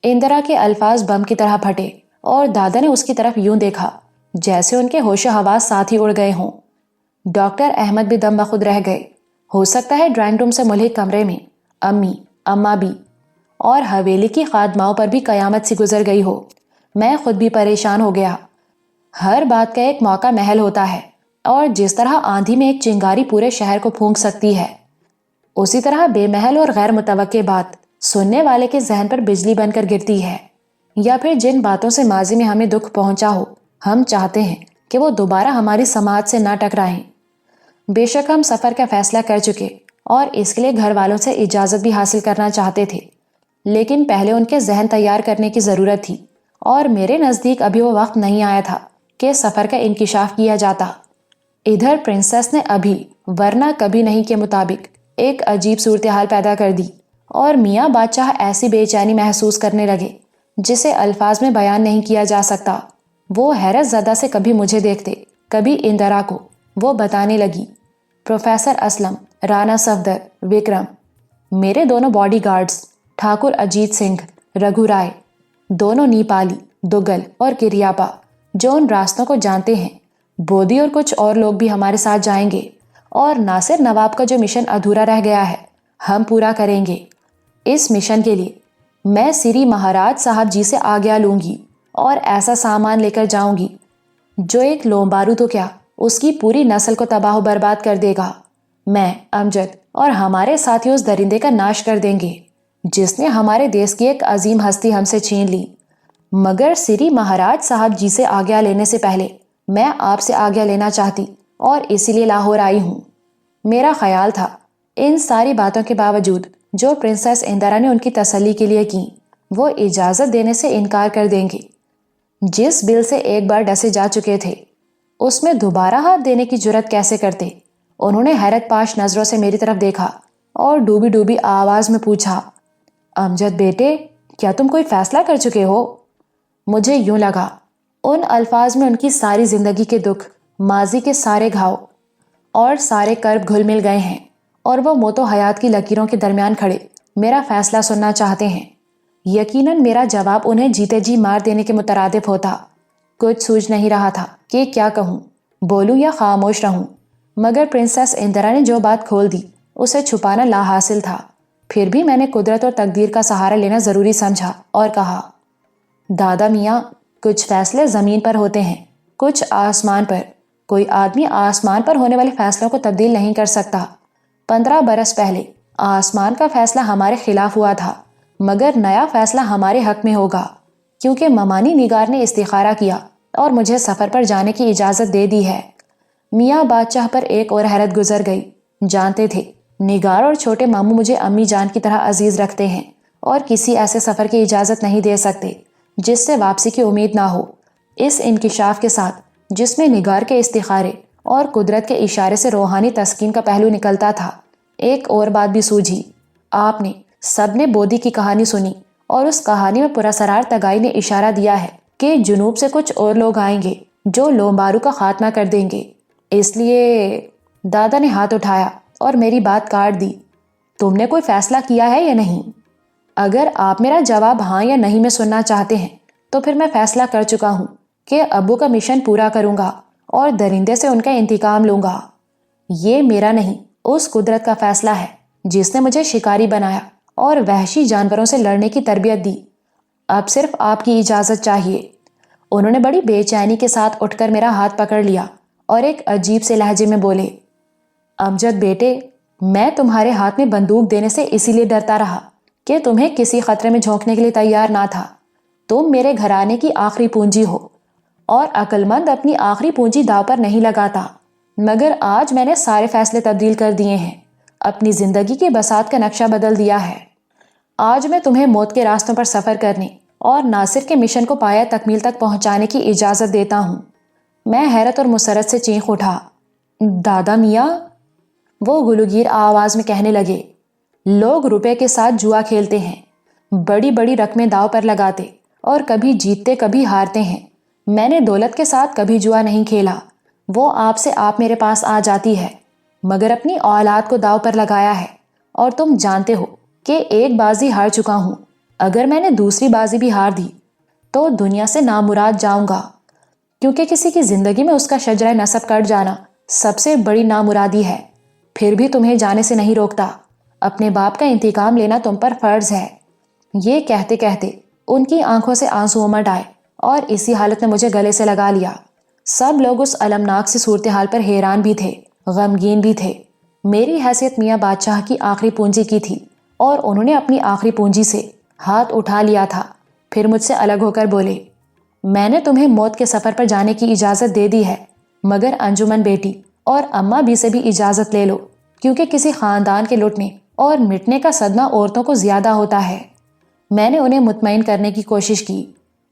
اندرا کے الفاظ بم کی طرح پھٹے اور دادا نے اس کی طرف یوں دیکھا جیسے ان کے ہوش و حواس ساتھ ہی اڑ گئے ہوں۔ ڈاکٹر احمد بھی دم بخود رہ گئے۔ ہو سکتا ہے ڈرائنگ روم سے ملحق کمرے میں امی، اماں بھی اور حویلی کی خادماؤں پر بھی قیامت سی گزر گئی ہو۔ میں خود بھی پریشان ہو گیا۔ ہر بات کا ایک موقع محل ہوتا ہے، اور جس طرح آندھی میں ایک چنگاری پورے شہر کو پھونک سکتی ہے، اسی طرح بے محل اور غیر متوقع بات سننے والے کے ذہن پر بجلی بن کر گرتی ہے۔ یا پھر جن باتوں سے ماضی میں ہمیں دکھ پہنچا ہو، ہم چاہتے ہیں کہ وہ دوبارہ ہماری سماعت سے نہ ٹکرائیں۔ بے شک ہم سفر کا فیصلہ کر چکے اور اس کے لیے گھر والوں سے اجازت بھی حاصل کرنا چاہتے تھے، لیکن پہلے ان کے ذہن تیار کرنے کی ضرورت تھی، اور میرے نزدیک ابھی وہ وقت نہیں آیا تھا کہ سفر کا انکشاف کیا جاتا۔ ادھر پرنسس نے ابھی ورنہ کبھی نہیں کے مطابق ایک عجیب صورتحال پیدا کر دی، اور میاں بادشاہ ایسی بے چینی محسوس کرنے لگے جسے الفاظ میں بیان نہیں کیا جا سکتا۔ وہ حیرت زدہ سے کبھی مجھے دیکھتے، کبھی اندرا کو۔ وہ بتانے لگی، پروفیسر اسلم، رانا صفدر، وکرم، میرے دونوں باڈی گارڈز، ٹھاکر اجیت سنگھ، رگھو رائے، دونوں نیپالی، دگل اور کریاپا، جو ان راستوں کو جانتے ہیں، بودھی اور کچھ اور لوگ بھی ہمارے ساتھ جائیں گے، اور ناصر نواب کا جو مشن ادھورا رہ گیا ہے ہم پورا کریں گے۔ اس مشن کے لیے میں سری مہاراج صاحب جی سے آگیا لوں گی اور ایسا سامان لے کر جاؤں گی جو ایک لومبارو تو کیا، اس کی پوری نسل کو تباہ و برباد کر دے گا۔ میں، امجد اور ہمارے ساتھی اس درندے کا ناش کر دیں گے جس نے ہمارے دیس کی ایک عظیم ہستی ہم سے چھین لی۔ مگر سری مہاراج صاحب جی سے آگیا لینے سے پہلے میں آپ سے آگیا لینا چاہتی، اور اسی لیے لاہور آئی ہوں۔ میرا خیال تھا ان ساری باتوں کے باوجود جو پرنسس اندرا نے ان کی تسلی کے لیے کی، وہ اجازت دینے سے انکار کر دیں گے۔ جس بل سے ایک بار ڈسے جا چکے تھے، اس میں دوبارہ ہاتھ دینے کی جرت کیسے کرتے؟ انہوں نے حیرت پاش نظروں سے میری طرف دیکھا اور ڈوبی ڈوبی آواز میں پوچھا، امجد بیٹے، کیا تم کوئی فیصلہ کر چکے ہو؟ مجھے یوں لگا ان الفاظ میں ان کی ساری زندگی کے دکھ، ماضی کے سارے گھاؤ اور سارے کرب گھل مل گئے ہیں، اور وہ موت و حیات کی لکیروں کے درمیان کھڑے میرا فیصلہ سننا چاہتے ہیں۔ یقیناً میرا جواب انہیں جیتے جی مار دینے کے مترادف ہوتا۔ کچھ سوچ نہیں رہا تھا کہ کیا کہوں، بولوں یا خاموش رہوں، مگر پرنسس اندرا نے جو بات کھول دی اسے چھپانا لا حاصل تھا۔ پھر بھی میں نے قدرت اور تقدیر کا سہارا لینا ضروری سمجھا اور کہا، دادا میاں، کچھ فیصلے زمین پر ہوتے ہیں، کچھ آسمان پر۔ کوئی آدمی آسمان پر ہونے والے فیصلوں کو تبدیل نہیں کر سکتا۔ 15 برس پہلے آسمان کا فیصلہ ہمارے خلاف ہوا تھا، مگر نیا فیصلہ ہمارے حق میں ہوگا، کیونکہ ممانی نگار نے استخارہ کیا اور مجھے سفر پر جانے کی اجازت دے دی ہے۔ میاں بادشاہ پر ایک اور حیرت گزر گئی۔ جانتے تھے نگار اور چھوٹے ماموں مجھے امی جان کی طرح عزیز رکھتے ہیں، اور کسی ایسے سفر کی اجازت نہیں دے سکتے جس سے واپسی کی امید نہ ہو۔ اس انکشاف کے ساتھ، جس میں نگار کے استخارے اور قدرت کے اشارے سے روحانی تسکین کا پہلو نکلتا تھا، ایک اور بات بھی سوجھی۔ آپ نے سب نے بودھی کی کہانی سنی، اور اس کہانی میں پراسرار تگائی نے اشارہ دیا ہے کہ جنوب سے کچھ اور لوگ آئیں گے جو لومبارو کا خاتمہ کر دیں گے۔ اس لیے دادا نے ہاتھ اٹھایا اور میری بات کاٹ دی۔ تم نے کوئی فیصلہ کیا ہے یا نہیں؟ اگر آپ میرا جواب ہاں یا نہیں میں سننا چاہتے ہیں، تو پھر میں فیصلہ کر چکا ہوں کہ ابو کا مشن پورا کروں گا اور درندے سے ان کا انتقام لوں گا۔ یہ میرا نہیں، اس قدرت کا فیصلہ ہے جس نے مجھے شکاری بنایا اور وحشی جانوروں سے لڑنے کی تربیت دی۔ اب صرف آپ کی اجازت چاہیے۔ انہوں نے بڑی بے چینی کے ساتھ اٹھ کر میرا ہاتھ پکڑ لیا اور ایک عجیب سے لہجے میں بولے، امجد بیٹے، میں تمہارے ہاتھ میں بندوق دینے سے اسی لیے ڈرتا رہا کہ تمہیں کسی خطرے میں جھونکنے کے لیے تیار نہ تھا۔ تم میرے گھرانے کی آخری پونجی ہو اور عقل مند اپنی آخری پونجی داؤ پر نہیں لگاتا، مگر آج میں نے سارے فیصلے تبدیل کر دیے ہیں، اپنی زندگی کی بساط کا نقشہ بدل دیا ہے۔ آج میں تمہیں موت کے راستوں پر سفر کرنے اور ناصر کے مشن کو پایہ تکمیل تک پہنچانے کی اجازت دیتا ہوں۔ میں حیرت اور مسرت سے چیخ اٹھا، دادا میاں؟ وہ گلوگیر آواز میں کہنے لگے، لوگ روپے کے ساتھ جوا کھیلتے ہیں، بڑی بڑی رقمیں داؤ پر لگاتے اور کبھی جیتتے کبھی ہارتے ہیں۔ میں نے دولت کے ساتھ کبھی جوا نہیں کھیلا، وہ آپ سے آپ میرے پاس آ جاتی ہے، مگر اپنی اولاد کو داؤ پر لگایا ہے، اور تم جانتے ہو کہ ایک بازی ہار چکا ہوں۔ اگر میں نے دوسری بازی بھی ہار دی تو دنیا سے نامراد جاؤں گا، کیونکہ کسی کی زندگی میں اس کا شجرہ نسب کٹ جانا سب سے بڑی نامرادی ہے۔ پھر بھی تمہیں جانے سے نہیں روکتا، اپنے باپ کا انتقام لینا تم پر فرض ہے۔ یہ کہتے کہتے ان کی آنکھوں سے آنسو امڈ آئے اور اسی حالت میں مجھے گلے سے لگا لیا۔ سب لوگ اس المناک سی صورتحال پر حیران بھی تھے، غمگین بھی تھے۔ میری حیثیت میاں بادشاہ کی آخری پونجی کی تھی اور انہوں نے اپنی آخری پونجی سے ہاتھ اٹھا لیا تھا۔ پھر مجھ سے الگ ہو کر بولے، میں نے تمہیں موت کے سفر پر جانے کی اجازت دے دی ہے، مگر انجمن بیٹی اور اماں بھی سے بھی اجازت لے لو، کیونکہ کسی خاندان کے لٹنے اور مٹنے کا صدمہ عورتوں کو زیادہ ہوتا ہے۔ میں نے انہیں مطمئن کرنے کی کوشش کی،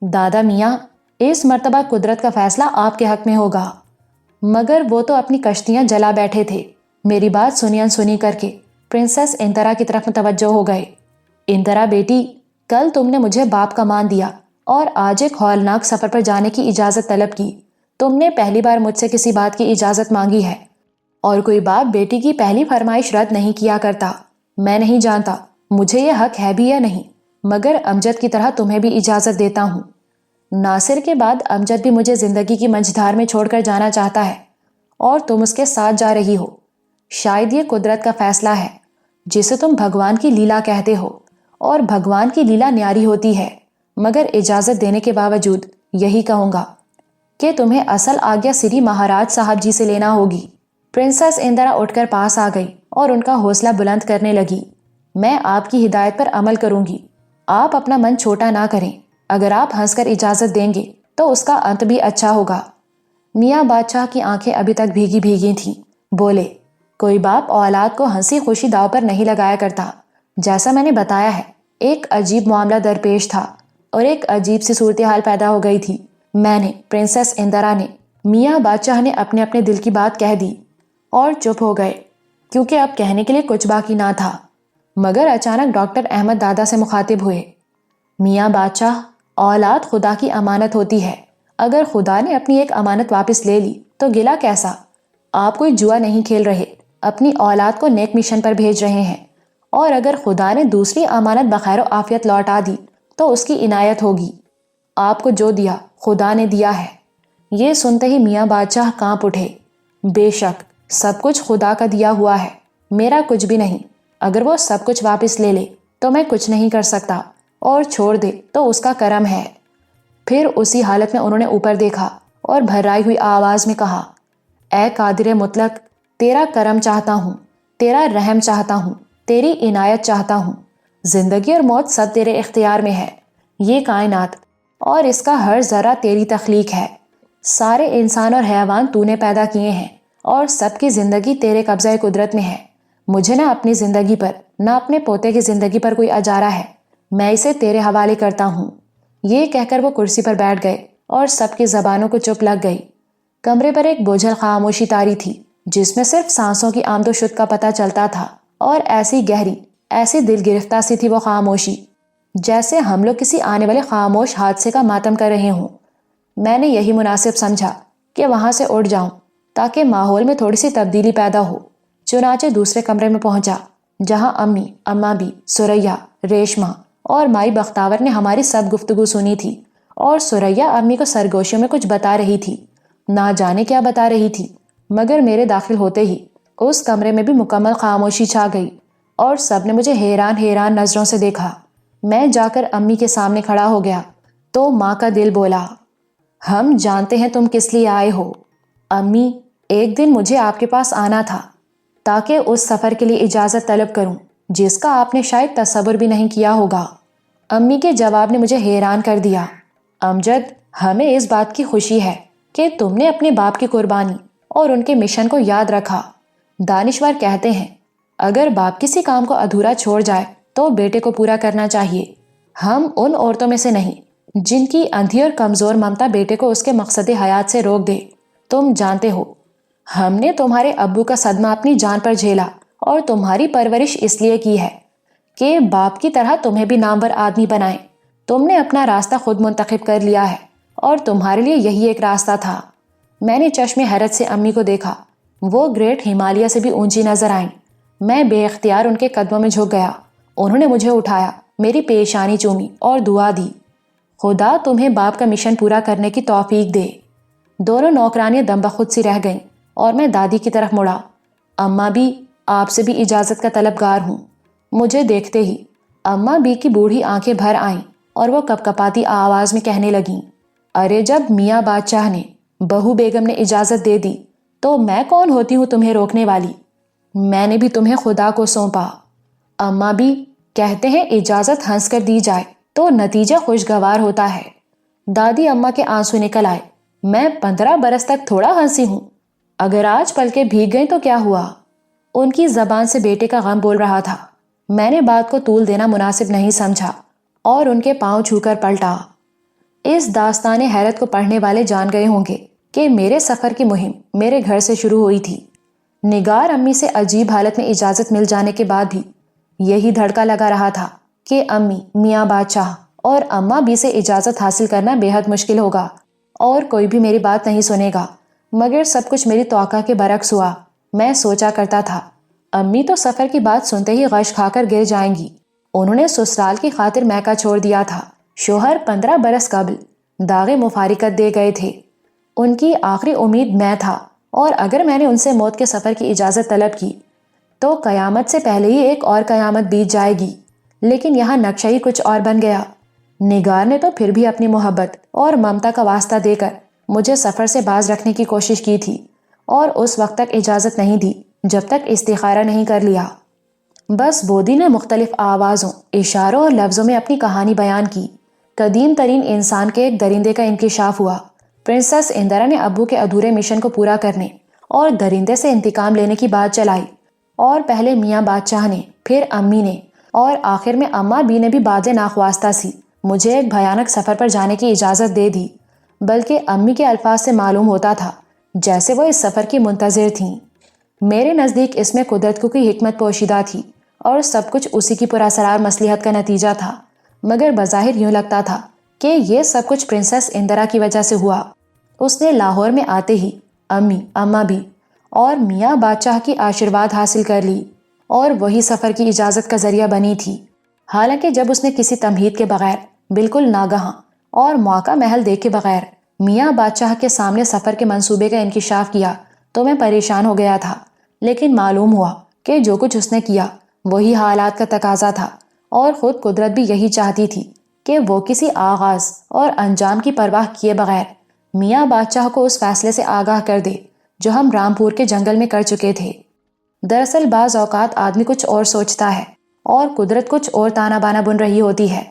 دادا میاں، اس مرتبہ قدرت کا فیصلہ آپ کے حق میں ہوگا۔ مگر وہ تو اپنی کشتیاں جلا بیٹھے تھے۔ میری بات سنی انسنی کر کے پرنسس انترا کی طرف متوجہ ہو گئے۔ انترا بیٹی، کل تم نے مجھے باپ کا مان دیا اور آج ایک ہولناک سفر پر جانے کی اجازت طلب کی۔ تم نے پہلی بار مجھ سے کسی بات کی اجازت مانگی ہے، اور کوئی باپ بیٹی کی پہلی فرمائش رد نہیں کیا کرتا۔ میں نہیں جانتا مجھے یہ حق ہے بھی یا نہیں، مگر امجد کی طرح تمہیں بھی اجازت دیتا ہوں۔ ناصر کے بعد امجد بھی مجھے زندگی کی منجھدار میں چھوڑ کر جانا چاہتا ہے، اور تم اس کے ساتھ جا رہی ہو۔ شاید یہ قدرت کا فیصلہ ہے، جسے تم بھگوان کی لیلا کہتے ہو، اور بھگوان کی لیلا نیاری ہوتی ہے، مگر اجازت دینے کے باوجود یہی کہوں گا کہ تمہیں اصل آگیا سری مہاراج صاحب جی سے لینا ہوگی۔ پرنسس اندرا اٹھ کر پاس آ گئی اور ان کا حوصلہ بلند کرنے لگی۔ میں آپ کی ہدایت پر عمل کروں گی، آپ اپنا من چھوٹا نہ کریں۔ اگر آپ ہنس کر اجازت دیں گے تو اس کا انت بھی اچھا ہوگا۔ میاں بادشاہ کی آنکھیں ابھی تک بھیگی بھیگی تھیں۔ بولے، کوئی باپ اولاد کو ہنسی خوشی داؤ پر نہیں لگایا کرتا۔ جیسا میں نے بتایا ہے، ایک عجیب معاملہ درپیش تھا اور ایک عجیب سی صورتحال پیدا ہو گئی تھی۔ میں نے، پرنسس اندرا نے، میاں بادشاہ نے اپنے اپنے دل کی بات کہہ دی اور چپ ہو گئے، کیونکہ اب کہنے کے لیے کچھ باقی نہ تھا۔ مگر اچانک ڈاکٹر احمد دادا سے مخاطب ہوئے، میاں بادشاہ، اولاد خدا کی امانت ہوتی ہے۔ اگر خدا نے اپنی ایک امانت واپس لے لی تو گلا کیسا؟ آپ کوئی جوا نہیں کھیل رہے، اپنی اولاد کو نیک مشن پر بھیج رہے ہیں، اور اگر خدا نے دوسری امانت بخیر و عافیت لوٹا دی تو اس کی عنایت ہوگی۔ آپ کو جو دیا خدا نے دیا ہے۔ یہ سنتے ہی میاں بادشاہ کانپ اٹھے۔ بے شک سب کچھ خدا کا دیا ہوا ہے، میرا کچھ بھی نہیں۔ اگر وہ سب کچھ واپس لے لے تو میں کچھ نہیں کر سکتا، اور چھوڑ دے تو اس کا کرم ہے۔ پھر اسی حالت میں انہوں نے اوپر دیکھا اور بھرائی ہوئی آواز میں کہا، اے قادر مطلق، تیرا کرم چاہتا ہوں، تیرا رحم چاہتا ہوں، تیری عنایت چاہتا ہوں۔ زندگی اور موت سب تیرے اختیار میں ہے۔ یہ کائنات اور اس کا ہر ذرہ تیری تخلیق ہے۔ سارے انسان اور حیوان تو نے پیدا کیے ہیں، اور سب کی زندگی تیرے قبضہ قدرت میں ہے۔ مجھے نہ اپنی زندگی پر نہ اپنے پوتے کی زندگی پر کوئی اجارہ ہے، میں اسے تیرے حوالے کرتا ہوں۔ یہ کہہ کر وہ کرسی پر بیٹھ گئے اور سب کی زبانوں کو چپ لگ گئی۔ کمرے پر ایک بوجھل خاموشی طاری تھی، جس میں صرف سانسوں کی آمد و شد کا پتہ چلتا تھا، اور ایسی گہری، ایسی دل گرفتہ سی تھی وہ خاموشی، جیسے ہم لوگ کسی آنے والے خاموش حادثے کا ماتم کر رہے ہوں۔ میں نے یہی مناسب سمجھا کہ وہاں سے اٹھ جاؤں تاکہ ماحول میں تھوڑی سی تبدیلی پیدا ہو۔ چنانچہ دوسرے کمرے میں پہنچا، جہاں امی، اماں بھی، سریا، ریشمہ اور مائی بختاور نے ہماری سب گفتگو سنی تھی، اور سریا امی کو سرگوشیوں میں کچھ بتا رہی تھی۔ نہ جانے کیا بتا رہی تھی، مگر میرے داخل ہوتے ہی اس کمرے میں بھی مکمل خاموشی چھا گئی اور سب نے مجھے حیران حیران نظروں سے دیکھا۔ میں جا کر امی کے سامنے کھڑا ہو گیا تو ماں کا دل بولا، ہم جانتے ہیں تم کس لیے آئے ہو امی، ایک دن مجھے آپ کے پاس آنا تھا تاکہ اس سفر کے لیے اجازت طلب کروں جس کا آپ نے شاید تصور بھی نہیں کیا ہوگا۔ امی کے جواب نے مجھے حیران کر دیا۔ امجد، ہمیں اس بات کی خوشی ہے کہ تم نے اپنے باپ کی قربانی اور ان کے مشن کو یاد رکھا۔ دانشور کہتے ہیں اگر باپ کسی کام کو ادھورا چھوڑ جائے تو بیٹے کو پورا کرنا چاہیے۔ ہم ان عورتوں میں سے نہیں جن کی اندھی اور کمزور ممتا بیٹے کو اس کے مقصد حیات سے روک دے۔ تم جانتے ہو ہم نے تمہارے ابو کا صدمہ اپنی جان پر جھیلا اور تمہاری پرورش اس لیے کی ہے کہ باپ کی طرح تمہیں بھی نامور آدمی بنائیں۔ تم نے اپنا راستہ خود منتخب کر لیا ہے اور تمہارے لیے یہی ایک راستہ تھا۔ میں نے چشم حیرت سے امی کو دیکھا۔ وہ گریٹ ہمالیہ سے بھی اونچی نظر آئیں۔ میں بے اختیار ان کے قدموں میں جھک گیا۔ انہوں نے مجھے اٹھایا، میری پیشانی چومی اور دعا دی، خدا تمہیں باپ کا مشن پورا کرنے کی توفیق دے۔ دونوں نوکرانیاں دم بخود سی رہ گئیں اور میں دادی کی طرف مڑا۔ اماں بھی، آپ سے بھی اجازت کا طلبگار ہوں۔ مجھے دیکھتے ہی اماں بھی کی بوڑھی آنکھیں بھر آئیں اور وہ کپکپاتی آواز میں کہنے لگیں، ارے جب میاں بادشاہ نے، بہو بیگم نے اجازت دے دی تو میں کون ہوتی ہوں تمہیں روکنے والی؟ میں نے بھی تمہیں خدا کو سونپا۔ اماں بھی کہتے ہیں اجازت ہنس کر دی جائے تو نتیجہ خوشگوار ہوتا ہے۔ دادی اماں کے آنسو نکل آئے۔ میں 15 برس تک تھوڑا ہنسی ہوں، اگر آج پلکیں بھیگ گئیں تو کیا ہوا؟ ان کی زبان سے بیٹے کا غم بول رہا تھا۔ میں نے بات کو طول دینا مناسب نہیں سمجھا اور ان کے پاؤں چھو کر پلٹا۔ اس داستان حیرت کو پڑھنے والے جان گئے ہوں گے کہ میرے سفر کی مہم میرے گھر سے شروع ہوئی تھی۔ نگار امی سے عجیب حالت میں اجازت مل جانے کے بعد بھی یہی دھڑکا لگا رہا تھا کہ امی، میاں بادشاہ اور اماں بھی سے اجازت حاصل کرنا بے حد مشکل ہوگا اور کوئی بھی میری بات نہیں سنے گا، مگر سب کچھ میری توقع کے برعکس ہوا۔ میں سوچا کرتا تھا امی تو سفر کی بات سنتے ہی غش کھا کر گر جائیں گی۔ انہوں نے سسرال کی خاطر میکہ چھوڑ دیا تھا۔ شوہر 15 برس قبل داغ مفارقت دے گئے تھے۔ ان کی آخری امید میں تھا اور اگر میں نے ان سے موت کے سفر کی اجازت طلب کی تو قیامت سے پہلے ہی ایک اور قیامت بیت جائے گی۔ لیکن یہاں نقشہ ہی کچھ اور بن گیا۔ نگار نے تو پھر بھی اپنی محبت اور ممتا کا واسطہ دے کر مجھے سفر سے باز رکھنے کی کوشش کی تھی اور اس وقت تک اجازت نہیں دی جب تک استخارہ نہیں کر لیا۔ بس بودی نے مختلف آوازوں، اشاروں اور لفظوں میں اپنی کہانی بیان کی۔ قدیم ترین انسان کے ایک درندے کا انکشاف ہوا۔ پرنسس اندرا نے ابو کے ادھورے مشن کو پورا کرنے اور درندے سے انتقام لینے کی بات چلائی، اور پہلے میاں بادشاہ نے، پھر امی نے اور آخر میں اماں بھی نے بھی بعد ناخواستہ سی مجھے ایک بھیانک سفر پر جانے کی اجازت دے دی، بلکہ امی کے الفاظ سے معلوم ہوتا تھا جیسے وہ اس سفر کی منتظر تھیں۔ میرے نزدیک اس میں قدرت کو کوئی حکمت پوشیدہ تھی اور سب کچھ اسی کی پراسرار مصلحت کا نتیجہ تھا، مگر بظاہر یوں لگتا تھا کہ یہ سب کچھ پرنسس اندرا کی وجہ سے ہوا۔ اس نے لاہور میں آتے ہی امی، اماں بھی اور میاں بادشاہ کی آشیرواد حاصل کر لی اور وہی سفر کی اجازت کا ذریعہ بنی تھی۔ حالانکہ جب اس نے کسی تمہید کے بغیر، بالکل ناگہاں اور موقع محل دیکھے بغیر میاں بادشاہ کے سامنے سفر کے منصوبے کا انکشاف کیا تو میں پریشان ہو گیا تھا، لیکن معلوم ہوا کہ جو کچھ اس نے کیا وہی حالات کا تقاضا تھا اور خود قدرت بھی یہی چاہتی تھی کہ وہ کسی آغاز اور انجام کی پرواہ کیے بغیر میاں بادشاہ کو اس فیصلے سے آگاہ کر دے جو ہم رامپور کے جنگل میں کر چکے تھے۔ دراصل بعض اوقات آدمی کچھ اور سوچتا ہے اور قدرت کچھ اور تانا بانا بن رہی ہوتی ہے۔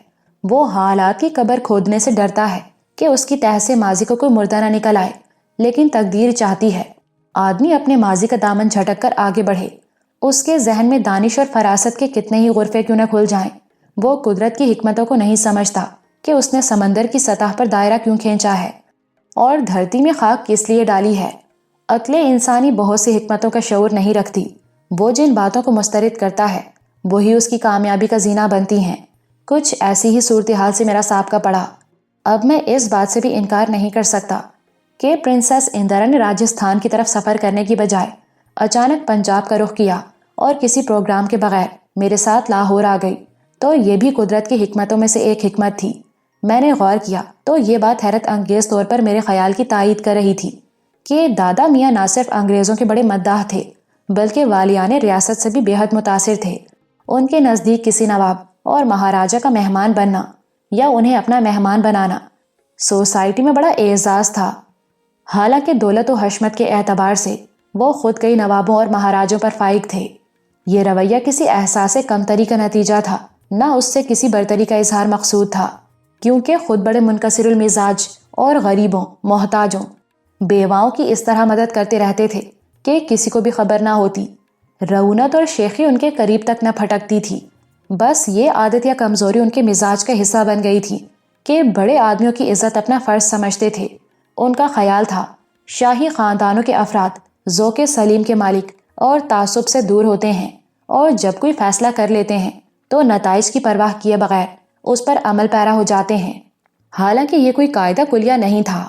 وہ حالات کی قبر کھودنے سے ڈرتا ہے کہ اس کی تہ سے ماضی کو کوئی مردہ نہ نکل آئے، لیکن تقدیر چاہتی ہے آدمی اپنے ماضی کا دامن جھٹک کر آگے بڑھے۔ اس کے ذہن میں دانش اور فراست کے کتنے ہی غرفے کیوں نہ کھل جائیں، وہ قدرت کی حکمتوں کو نہیں سمجھتا کہ اس نے سمندر کی سطح پر دائرہ کیوں کھینچا ہے اور دھرتی میں خاک کس لیے ڈالی ہے۔ عقل انسانی بہت سی حکمتوں کا شعور نہیں رکھتی۔ وہ جن باتوں کو مسترد کرتا ہے وہی اس کی کامیابی کا زینہ بنتی ہیں۔ کچھ ایسی ہی صورتحال سے میرا سابقہ پڑا۔ اب میں اس بات سے بھی انکار نہیں کر سکتا کہ پرنسس اندرا نے راجستھان کی طرف سفر کرنے کی بجائے اچانک پنجاب کا رخ کیا اور کسی پروگرام کے بغیر میرے ساتھ لاہور آ گئی، تو یہ بھی قدرت کی حکمتوں میں سے ایک حکمت تھی۔ میں نے غور کیا تو یہ بات حیرت انگیز طور پر میرے خیال کی تائید کر رہی تھی کہ دادا میاں نہ صرف انگریزوں کے بڑے مداح تھے بلکہ والیان ریاست سے بھی بے حد متاثر تھے۔ ان کے نزدیک کسی نواب اور مہاراجا کا مہمان بننا یا انہیں اپنا مہمان بنانا سوسائٹی میں بڑا اعزاز تھا۔ حالانکہ دولت و حشمت کے اعتبار سے وہ خود کئی نوابوں اور مہاراجوں پر فائق تھے۔ یہ رویہ کسی احساس کمتری کا نتیجہ تھا، نہ اس سے کسی برتری کا اظہار مقصود تھا، کیونکہ خود بڑے منکسر المزاج اور غریبوں، محتاجوں، بیواؤں کی اس طرح مدد کرتے رہتے تھے کہ کسی کو بھی خبر نہ ہوتی۔ رعونت اور شیخی ان کے قریب تک نہ پھٹکتی تھی۔ بس یہ عادت یا کمزوری ان کے مزاج کا حصہ بن گئی تھی کہ بڑے آدمیوں کی عزت اپنا فرض سمجھتے تھے۔ ان کا خیال تھا شاہی خاندانوں کے افراد ذوق سلیم کے مالک اور تعصب سے دور ہوتے ہیں، اور جب کوئی فیصلہ کر لیتے ہیں تو نتائج کی پرواہ کیے بغیر اس پر عمل پیرا ہو جاتے ہیں۔ حالانکہ یہ کوئی قاعدہ کلیہ نہیں تھا۔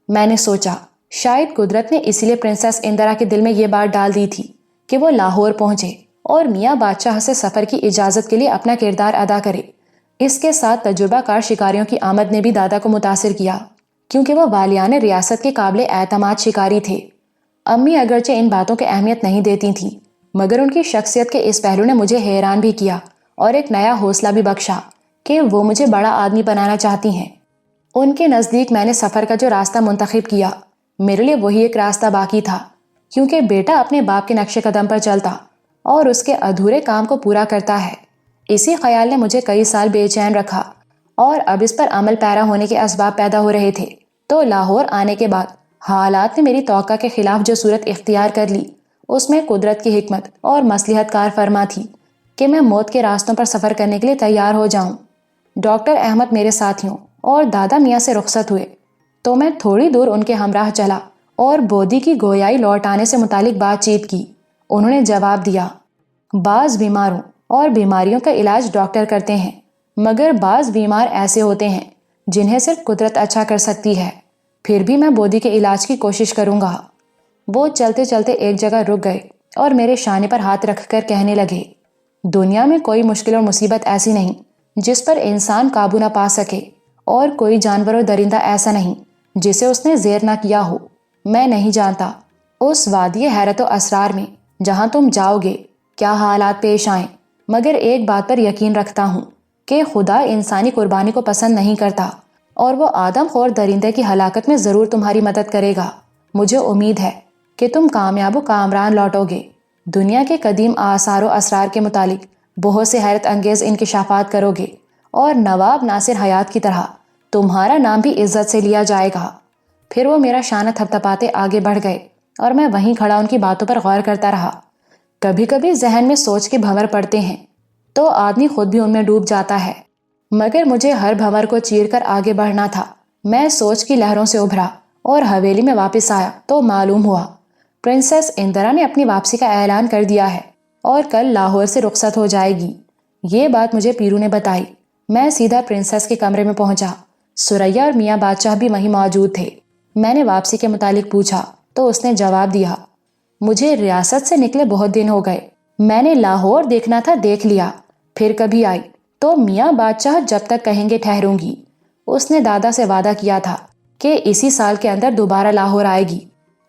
میں نے سوچا شاید قدرت نے اسی لیے پرنسس اندرا کے دل میں یہ بات ڈال دی تھی کہ وہ لاہور پہنچے اور میاں بادشاہ سے سفر کی اجازت کے لیے اپنا کردار ادا کرے۔ اس کے ساتھ تجربہ کار شکاریوں کی آمد نے بھی دادا کو متاثر کیا، کیونکہ وہ والیان ریاست کے قابل اعتماد شکاری تھے۔ امی اگرچہ ان باتوں کی اہمیت نہیں دیتی تھیں، مگر ان کی شخصیت کے اس پہلو نے مجھے حیران بھی کیا اور ایک نیا حوصلہ بھی بخشا کہ وہ مجھے بڑا آدمی بنانا چاہتی ہیں۔ ان کے نزدیک میں نے سفر کا جو راستہ منتخب کیا، میرے لیے وہی ایک راستہ باقی تھا، کیونکہ بیٹا اپنے باپ کے نقش قدم پر چلتا اور اس کے ادھورے کام کو پورا کرتا ہے۔ اسی خیال نے مجھے کئی سال بے چین رکھا، اور اب اس پر عمل پیرا ہونے کے اسباب پیدا ہو رہے تھے۔ تو لاہور آنے کے بعد حالات نے میری توقع کے خلاف جو صورت اختیار کر لی، اس میں قدرت کی حکمت اور مصلحت کار فرما تھی کہ میں موت کے راستوں پر سفر کرنے کے لیے تیار ہو جاؤں۔ ڈاکٹر احمد میرے ساتھیوں اور دادا میاں سے رخصت ہوئے تو میں تھوڑی دور ان کے ہمراہ چلا اور بودی کی گویائی لوٹ آنے سے متعلق بات چیت کی۔ انہوں نے جواب دیا، بعض بیماروں اور بیماریوں کا علاج ڈاکٹر کرتے ہیں، مگر بعض بیمار ایسے ہوتے ہیں جنہیں صرف قدرت اچھا کر سکتی ہے۔ پھر بھی میں بودی کے علاج کی کوشش کروں گا۔ وہ چلتے چلتے ایک جگہ رک گئے اور میرے شانے پر ہاتھ رکھ کر کہنے لگے، دنیا میں کوئی مشکل اور مصیبت ایسی نہیں جس پر انسان قابو نہ پا سکے، اور کوئی جانور اور درندہ ایسا نہیں جسے اس نے زیر نہ کیا ہو۔ میں نہیں جانتا اس وادی حیرت و اسرار میں جہاں تم جاؤ گے کیا حالات پیش آئیں، مگر ایک بات پر یقین رکھتا ہوں کہ خدا انسانی قربانی کو پسند نہیں کرتا، اور وہ آدم خور درندے کی ہلاکت میں ضرور تمہاری مدد کرے گا۔ مجھے امید ہے کہ تم کامیاب و کامران لوٹو گے، دنیا کے قدیم آثار و اسرار کے متعلق بہت سے حیرت انگیز انکشافات کرو گے، اور نواب ناصر حیات کی طرح تمہارا نام بھی عزت سے لیا جائے گا۔ پھر وہ میرا شانہ تھپتھپاتے آگے بڑھ گئے اور میں وہیں کھڑا ان کی باتوں پر غور کرتا رہا۔ کبھی کبھی ذہن میں سوچ کے بھنور پڑتے ہیں تو آدمی خود بھی ان میں ڈوب جاتا ہے، مگر مجھے ہر بھنور کو چیر کر آگے بڑھنا تھا۔ میں سوچ کی لہروں سے ابھرا اور حویلی میں واپس آیا تو معلوم ہوا پرنسس اندرا نے اپنی واپسی کا اعلان کر دیا ہے اور کل لاہور سے رخصت ہو جائے گی۔ یہ بات مجھے پیرو نے بتائی۔ میں سیدھا پرنسس کے کمرے میں پہنچا۔ سریا اور میاں بادشاہ بھی وہیں موجود تھے۔ میں نے واپسی کے متعلق پوچھا تو اس نے جواب دیا، مجھے ریاست سے نکلے بہت دن ہو گئے، میں نے لاہور دیکھنا تھا دیکھ لیا، پھر کبھی آئی تو میاں بادشاہ جب تک کہیں گے ٹھہروں گی۔ اس نے دادا سے وعدہ کیا تھا کہ اسی سال کے اندر دوبارہ لاہور آئے گی،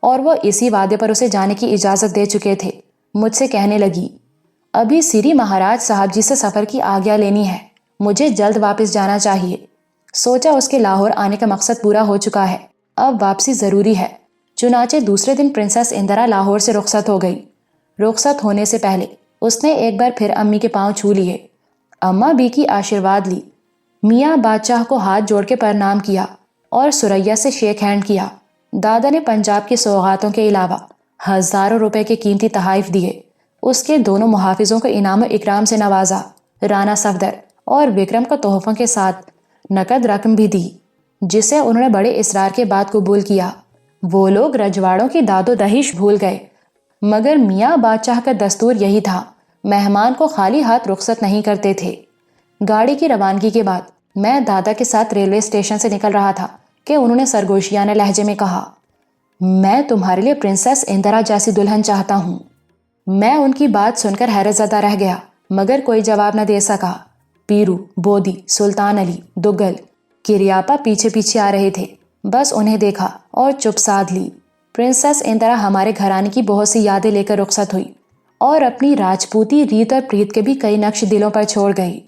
اور وہ اسی وعدے پر اسے جانے کی اجازت دے چکے تھے۔ مجھ سے کہنے لگی، ابھی سری مہاراج صاحب جی سے سفر کی آگیا لینی ہے، مجھے جلد واپس جانا چاہیے۔ سوچا اس کے لاہور آنے کا مقصد پورا ہو چکا ہے، اب واپسی ضروری ہے۔ چنانچہ دوسرے دن پرنسس اندرا لاہور سے رخصت ہو گئی۔ رخصت ہونے سے پہلے اس نے ایک بار پھر امی کے پاؤں چھو لیے، اماں بی کی آشیرواد لی، میاں بادشاہ کو ہاتھ جوڑ کے پرنام کیا اور سریا سے شیک ہینڈ کیا۔ دادا نے پنجاب کی سوغاتوں کے علاوہ ہزاروں روپے کے قیمتی تحائف دیے۔ اس کے دونوں محافظوں کو انعام و اکرام سے نوازا، رانا صفدر اور وکرم کو تحفوں کے ساتھ نقد رقم بھی دی، جسے انہوں نے بڑے اصرار کے بعد قبول کیا۔ وہ لوگ رجواڑوں کی داد و دہیش بھول گئے، مگر میاں بادشاہ کا دستور یہی تھا، مہمان کو خالی ہاتھ رخصت نہیں کرتے تھے۔ گاڑی کی روانگی کے بعد میں دادا کے ساتھ ریلوے اسٹیشن سے نکل رہا تھا کہ انہوں نے سرگوشیانہ لہجے میں کہا، میں تمہارے لیے پرنسس اندرا جیسی دلہن چاہتا ہوں۔ میں ان کی بات سن کر حیرت زدہ رہ گیا، مگر کوئی جواب نہ دے سکا۔ پیرو، بودی، سلطان علی، دگل، کریاپا پیچھے پیچھے آ رہے تھے، بس انہیں دیکھا اور چپ سادھ لی۔ پرنسس ان طرح ہمارے گھرانے کی بہت سی یادیں لے کر رخصت ہوئی اور اپنی راجپوتی ریت اور پریت کے بھی کئی نقش دلوں پر چھوڑ گئی۔